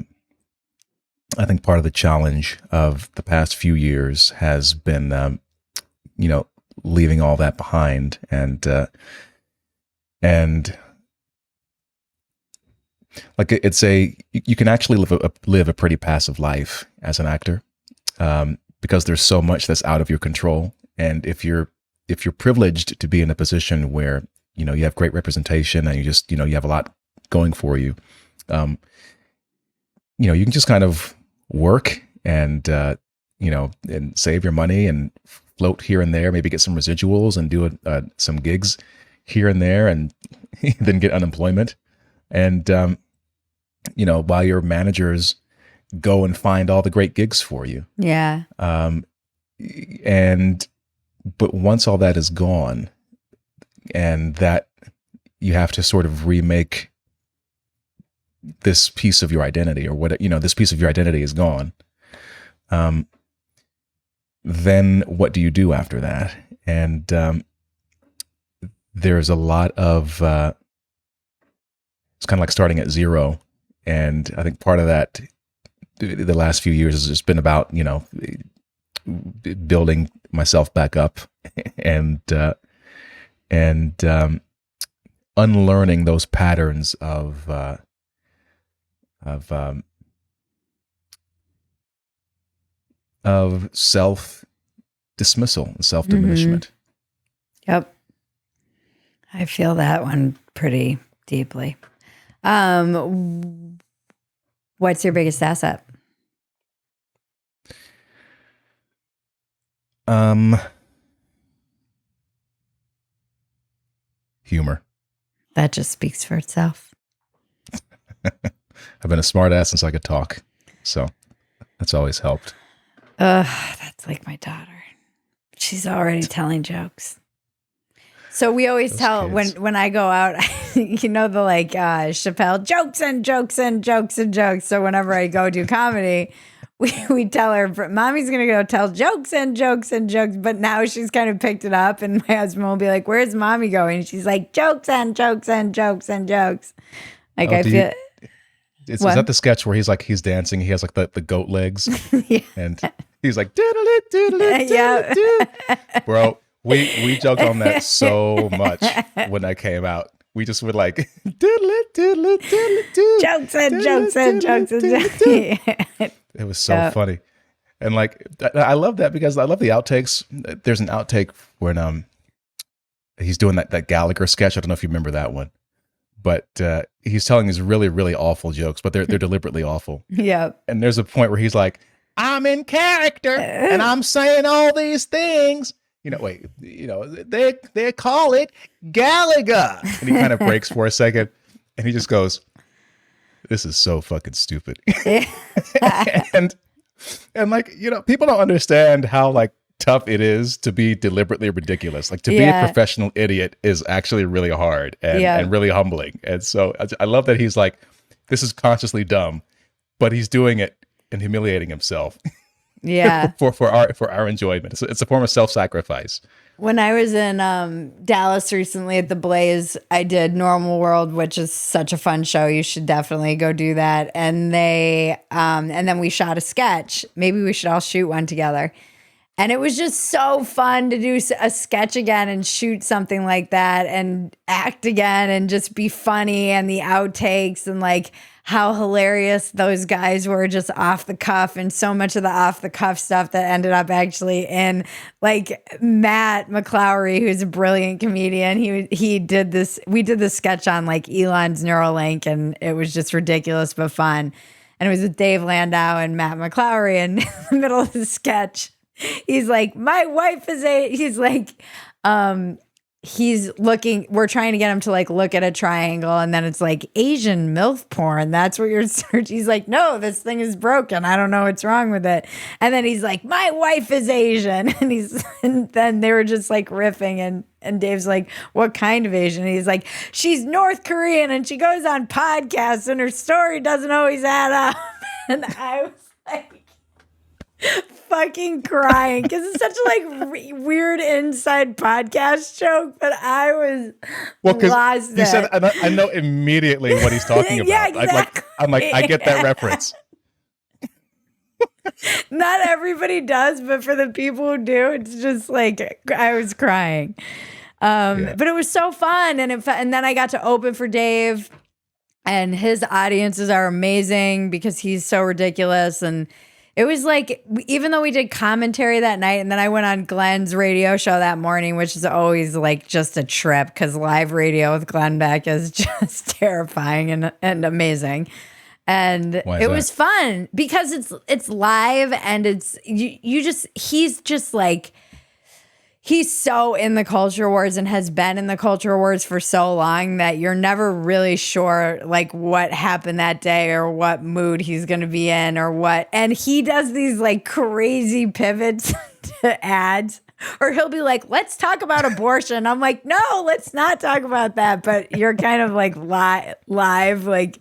I think part of the challenge of the past few years has been, leaving all that behind and like you can actually live a pretty passive life as an actor, because there's so much that's out of your control. And if you're privileged to be in a position where, you have great representation and you have a lot going for you, you can just kind of work and save your money and float here and there, maybe get some residuals and do some gigs here and there, and then get unemployment. And, while your managers go and find all the great gigs for you. Yeah. But once all that is gone, and that you have to sort of remake this piece of your identity, or what, this piece of your identity is gone. Then what do you do after that? And there's a lot of, it's kind of like starting at zero. And I think part of that, the last few years, has just been about, building myself back up and unlearning those patterns of self dismissal and self diminishment. Mm-hmm. Yep, I feel that one pretty deeply. What's your biggest asset? Humor. That just speaks for itself. I've been a smart ass since I could talk, so that's always helped. That's like my daughter. She's already telling jokes. So we always tell when I go out, the like Chappelle jokes and jokes and jokes and jokes. So whenever I go do comedy, we tell her, Mommy's going to go tell jokes and jokes and jokes. But now she's kind of picked it up. And my husband will be like, where's Mommy going? And she's like, jokes and jokes and jokes and jokes. Like, I feel. Is that the sketch where he's dancing? He has like the goat legs. Yeah. And he's like, doodle doodle doodle. Bro, we joked on that so much when that came out. We just would like doodle doodle doodle jokes and jokes and jokes and jokes. It was so funny. And like I love that because I love the outtakes. There's an outtake when he's doing that Gallagher sketch. I don't know if you remember that one. But he's telling these really, really awful jokes, but they're deliberately awful. Yeah. And there's a point where he's like, I'm in character and I'm saying all these things. They call it Gallagher. And he kind of breaks for a second and he just goes, this is so fucking stupid. and like, people don't understand how like tough it is to be deliberately ridiculous. Like to be a professional idiot is actually really hard and really humbling. And so I love that he's like, this is consciously dumb, but he's doing it and humiliating himself. Yeah. for our enjoyment. It's a form of self-sacrifice. When I was in Dallas recently at the Blaze, I did Normal World, which is such a fun show. You should definitely go do that. And and then we shot a sketch. Maybe we should all shoot one together. And it was just so fun to do a sketch again and shoot something like that and act again and just be funny, and the outtakes and like how hilarious those guys were just off the cuff, and so much of the off the cuff stuff that ended up actually in like Matt McClowry, who's a brilliant comedian. We did this sketch on like Elon's Neuralink, and it was just ridiculous but fun. And it was with Dave Landau and Matt McClowry, and in the middle of the sketch, he's like, my wife is we're trying to get him to like look at a triangle, and then it's like Asian MILF porn. That's what you're searching. He's like, no, this thing is broken. I don't know what's wrong with it. And then he's like, my wife is Asian. And then they were just like riffing, and Dave's like, what kind of Asian? And he's like, she's North Korean and she goes on podcasts and her story doesn't always add up. And I was like, fucking crying because it's such a like weird inside podcast joke, but I was lost. You said I know immediately what he's talking about. Yeah, exactly. I'm like I get that reference. Not everybody does, but for the people who do, it's just like I was crying. But it was so fun, and then I got to open for Dave, and his audiences are amazing because he's so ridiculous. And it was like, even though we did commentary that night, and then I went on Glenn's radio show that morning, which is always like just a trip because live radio with Glenn Beck is just terrifying and amazing. And it was fun because it's live, and he's so in the culture wars and has been in the culture wars for so long that you're never really sure like what happened that day or what mood he's going to be in or what. And he does these like crazy pivots to ads, or he'll be like, let's talk about abortion. I'm like, no, let's not talk about that. But you're kind of like live, like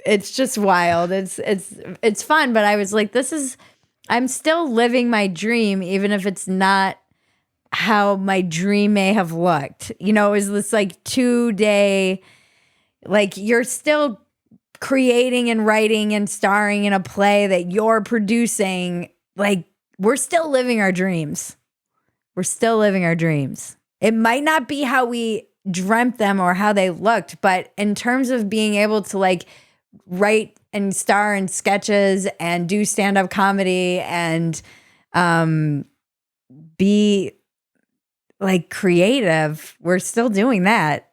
it's just wild. It's fun. But I was like, I'm still living my dream, even if it's not how my dream may have looked. It was this like 2-day, like you're still creating and writing and starring in a play that you're producing. Like we're still living our dreams. We're still living our dreams. It might not be how we dreamt them or how they looked, but in terms of being able to like write and star in sketches and do stand-up comedy and be like creative, we're still doing that.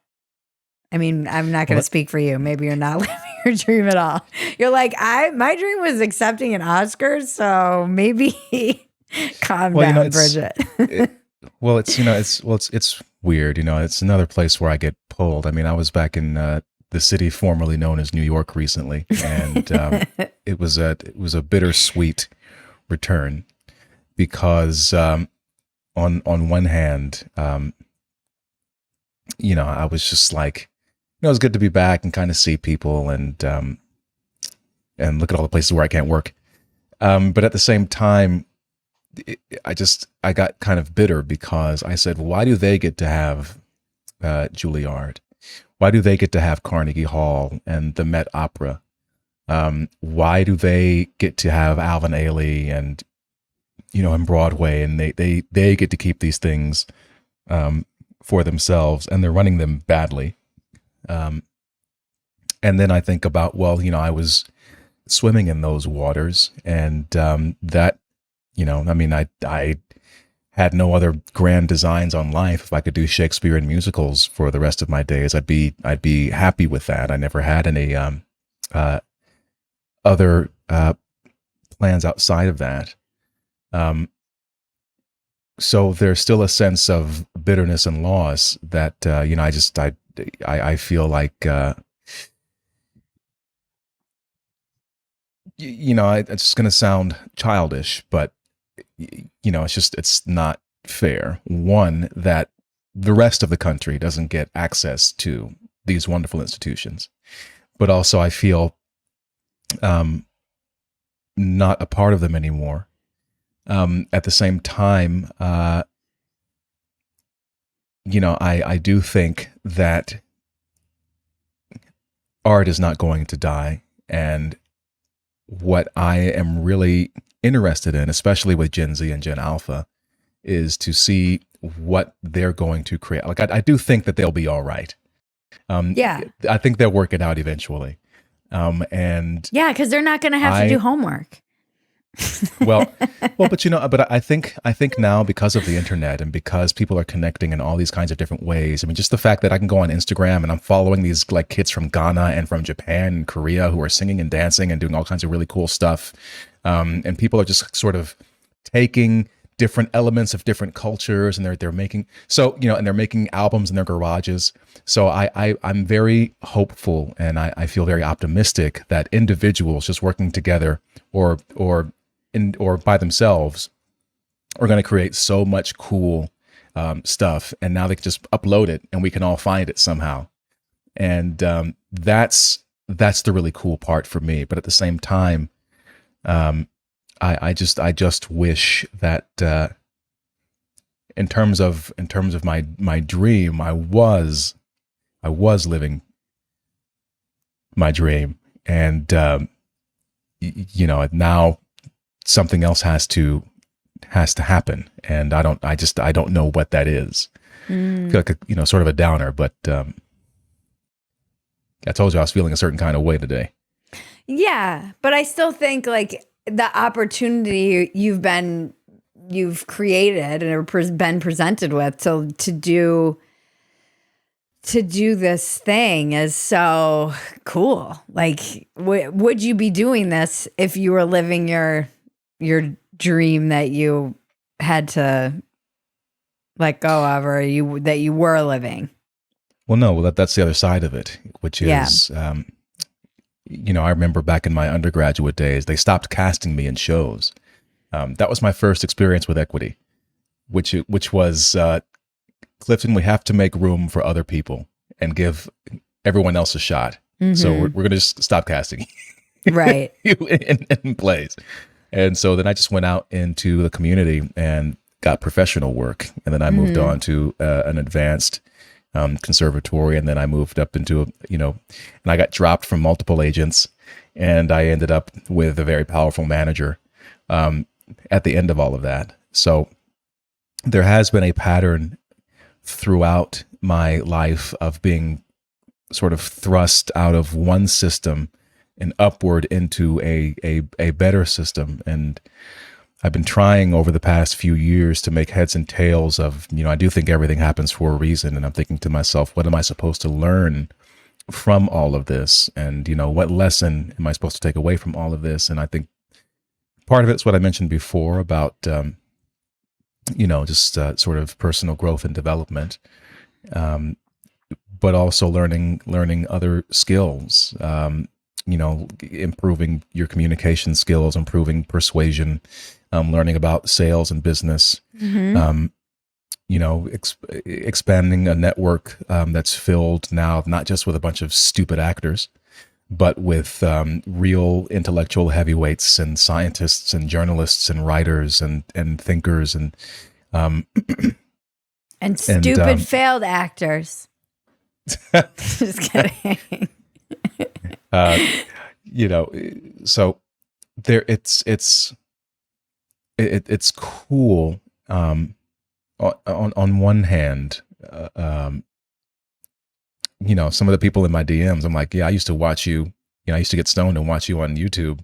I mean, I'm not going to speak for you. Maybe you're not living your dream at all. You're like, my dream was accepting an Oscar, so maybe calm down, Bridget. It's weird. It's another place where I get pulled. I mean, I was back in the city formerly known as New York recently, and it was a bittersweet return because on one hand, I was just like, it was good to be back and kind of see people and look at all the places where I can't work. But at the same time, I got kind of bitter because I said, well, why do they get to have Juilliard? Why do they get to have Carnegie Hall and the Met Opera? Why do they get to have Alvin Ailey and, and Broadway, and they get to keep these things for themselves, and they're running them badly. And then I think about, well, I was swimming in those waters, and that, I had no other grand designs on life. If I could do Shakespearean musicals for the rest of my days, I'd be happy with that. I never had any other plans outside of that. So there's still a sense of bitterness and loss that I feel like it's going to sound childish, but it's not fair. One, that the rest of the country doesn't get access to these wonderful institutions, but also I feel not a part of them anymore. At the same time, I do think that art is not going to die. And what I am really interested in, especially with Gen Z and Gen Alpha, is to see what they're going to create. Like, I do think that they'll be all right. I think they'll work it out eventually. Because they're not going to have to do homework. but I think now, because of the internet and because people are connecting in all these kinds of different ways, I mean, just the fact that I can go on Instagram and I'm following these like kids from Ghana and from Japan and Korea who are singing and dancing and doing all kinds of really cool stuff. And people are just sort of taking different elements of different cultures, and they're making, and they're making albums in their garages. So I'm very hopeful, and I feel very optimistic that individuals just working together or by themselves are going to create so much cool stuff. And now they can just upload it and we can all find it somehow. And that's the really cool part for me. But at the same time, I just wish that in terms of my dream, I was living my dream, and now something else has to happen, and I don't know what that is. I feel like sort of a downer, but I told you I was feeling a certain kind of way today. Yeah, but I still think like the opportunity you've created and been presented with to do this thing is so cool. Like, would you be doing this if you were living your dream that you had to let go of, or that you were living? Well, no. Well, that's the other side of it, which is, I remember back in my undergraduate days, they stopped casting me in shows. That was my first experience with equity, which was, Clifton, we have to make room for other people and give everyone else a shot. Mm-hmm. So we're going to just stop casting right in plays. And so then I just went out into the community and got professional work. And then I moved on to an advanced conservatory. And then I moved up into, and I got dropped from multiple agents. And I ended up with a very powerful manager at the end of all of that. So there has been a pattern throughout my life of being sort of thrust out of one system and upward into a better system. And I've been trying over the past few years to make heads and tails of, I do think everything happens for a reason. And I'm thinking to myself, what am I supposed to learn from all of this? And, what lesson am I supposed to take away from all of this? And I think part of it's what I mentioned before about, just sort of personal growth and development, but also learning other skills, improving your communication skills, improving persuasion, learning about sales and business, expanding a network that's filled now not just with a bunch of stupid actors, but with real intellectual heavyweights and scientists and journalists and writers and thinkers and stupid failed actors. Just kidding. So there, it's cool. On one hand, some of the people in my DMs, I'm like, yeah, I used to watch you. I used to get stoned and watch you on YouTube.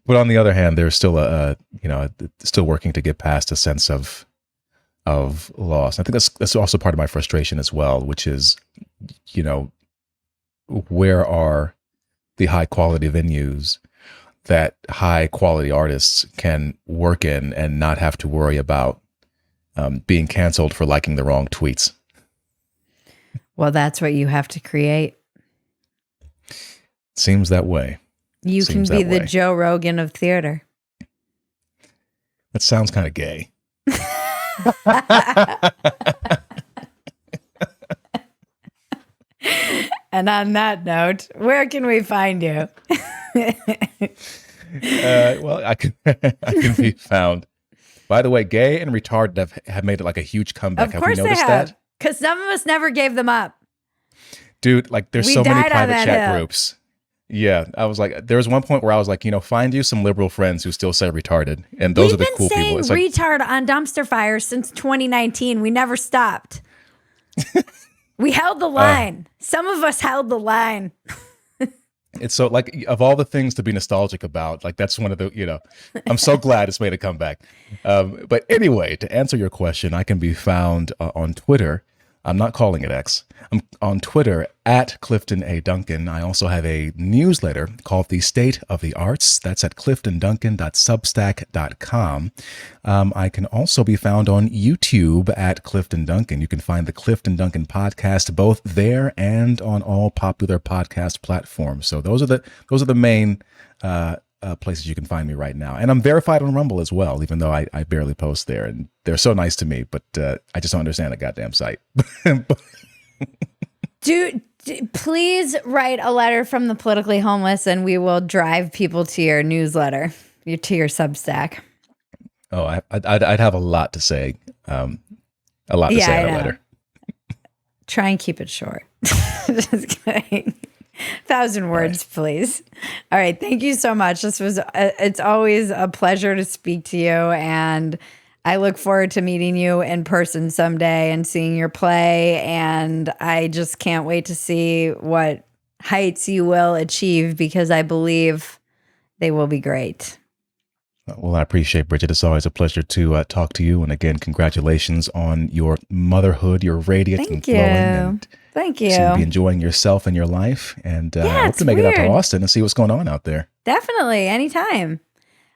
But on the other hand, there's still still working to get past a sense of loss. I think that's also part of my frustration as well, which is, where are the high quality venues that high quality artists can work in and not have to worry about being canceled for liking the wrong tweets? Well, that's what you have to create. Seems that way. You can be the Joe Rogan of theater. That sounds kind of gay. And on that note, where can we find you? Well, I can be found. By the way, gay and retarded have made it like a huge comeback. Of course have you noticed they have. that? Because some of us never gave them up. Dude, like there's so many private chat groups. Yeah, I was like, there was one point where I was like, find you some liberal friends who still say retarded, and those are the cool people. We've been saying retard on Dumpster Fire since 2019. We never stopped. We held the line. Some of us held the line. It's so, like, of all the things to be nostalgic about, like, that's one of the, I'm so glad it's made a comeback. But anyway, to answer your question, I can be found on Twitter. I'm not calling it X. I'm on Twitter at Clifton A. Duncan. I also have a newsletter called The State of the Arts. That's at cliftonduncan.substack.com. I can also be found on YouTube at Clifton Duncan. You can find the Clifton Duncan podcast both there and on all popular podcast platforms. So those are the main places you can find me right now. And I'm verified on Rumble as well, even though I barely post there. And they're so nice to me, but I just don't understand the goddamn site. Please write a letter from the politically homeless, and we will drive people to your newsletter, to your Substack. Oh, I'd have a lot to say. A lot to say in a letter. Try and keep it short. Just kidding. 1,000 words, please. All right. Thank you so much. It's always a pleasure to speak to you, and I look forward to meeting you in person someday and seeing your play. And I just can't wait to see what heights you will achieve, because I believe they will be great. Well, I appreciate, Bridget. It's always a pleasure to talk to you. And again, congratulations on your motherhood. You're radiant and glowing. And thank you. Seem to be enjoying yourself and your life. And I hope to make it out to Austin and see what's going on out there. Definitely. Anytime.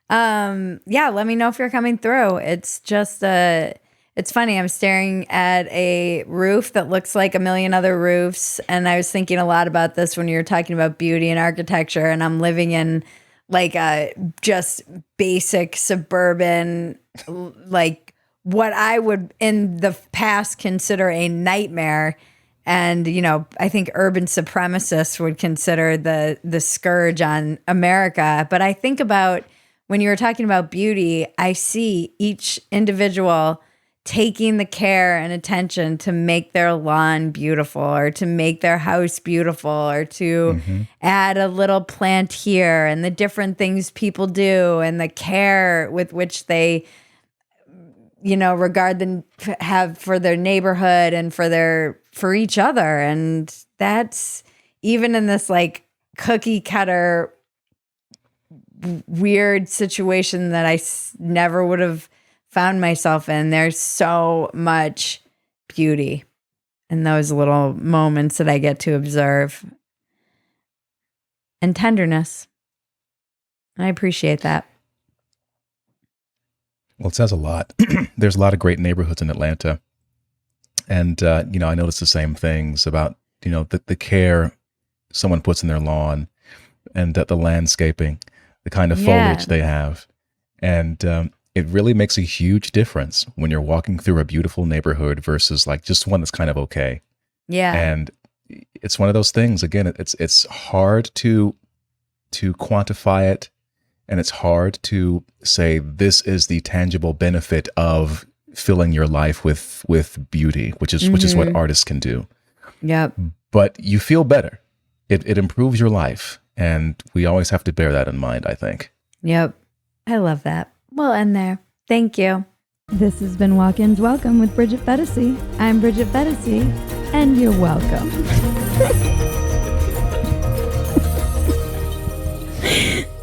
Let me know if you're coming through. It's just, it's funny. I'm staring at a roof that looks like a million other roofs. And I was thinking a lot about this when you were talking about beauty and architecture, and I'm living in like a just basic suburban, like what I would in the past consider a nightmare. And, I think urban supremacists would consider the scourge on America. But I think about, when you were talking about beauty, I see each individual taking the care and attention to make their lawn beautiful, or to make their house beautiful, or to add a little plant here, and the different things people do, and the care with which they, have for their neighborhood and for each other. And that's even in this like cookie cutter weird situation that I never would have found myself in. There's so much beauty in those little moments that I get to observe, and tenderness. I appreciate that. Well, it says a lot. There's a lot of great neighborhoods in Atlanta. And, I noticed the same things about, the care someone puts in their lawn, and the landscaping, the kind of foliage they have. And it really makes a huge difference when you're walking through a beautiful neighborhood versus like just one that's kind of okay. Yeah. And it's one of those things. Again, it's hard to quantify it, and it's hard to say this is the tangible benefit of filling your life with beauty, which is what artists can do. Yep. But you feel better. It improves your life, and we always have to bear that in mind, I think. Yep. I love that. We'll end there. Thank you. This has been Walk-Ins Welcome with Bridget Phetasy. I'm Bridget Phetasy, and you're welcome.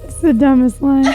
It's the dumbest line.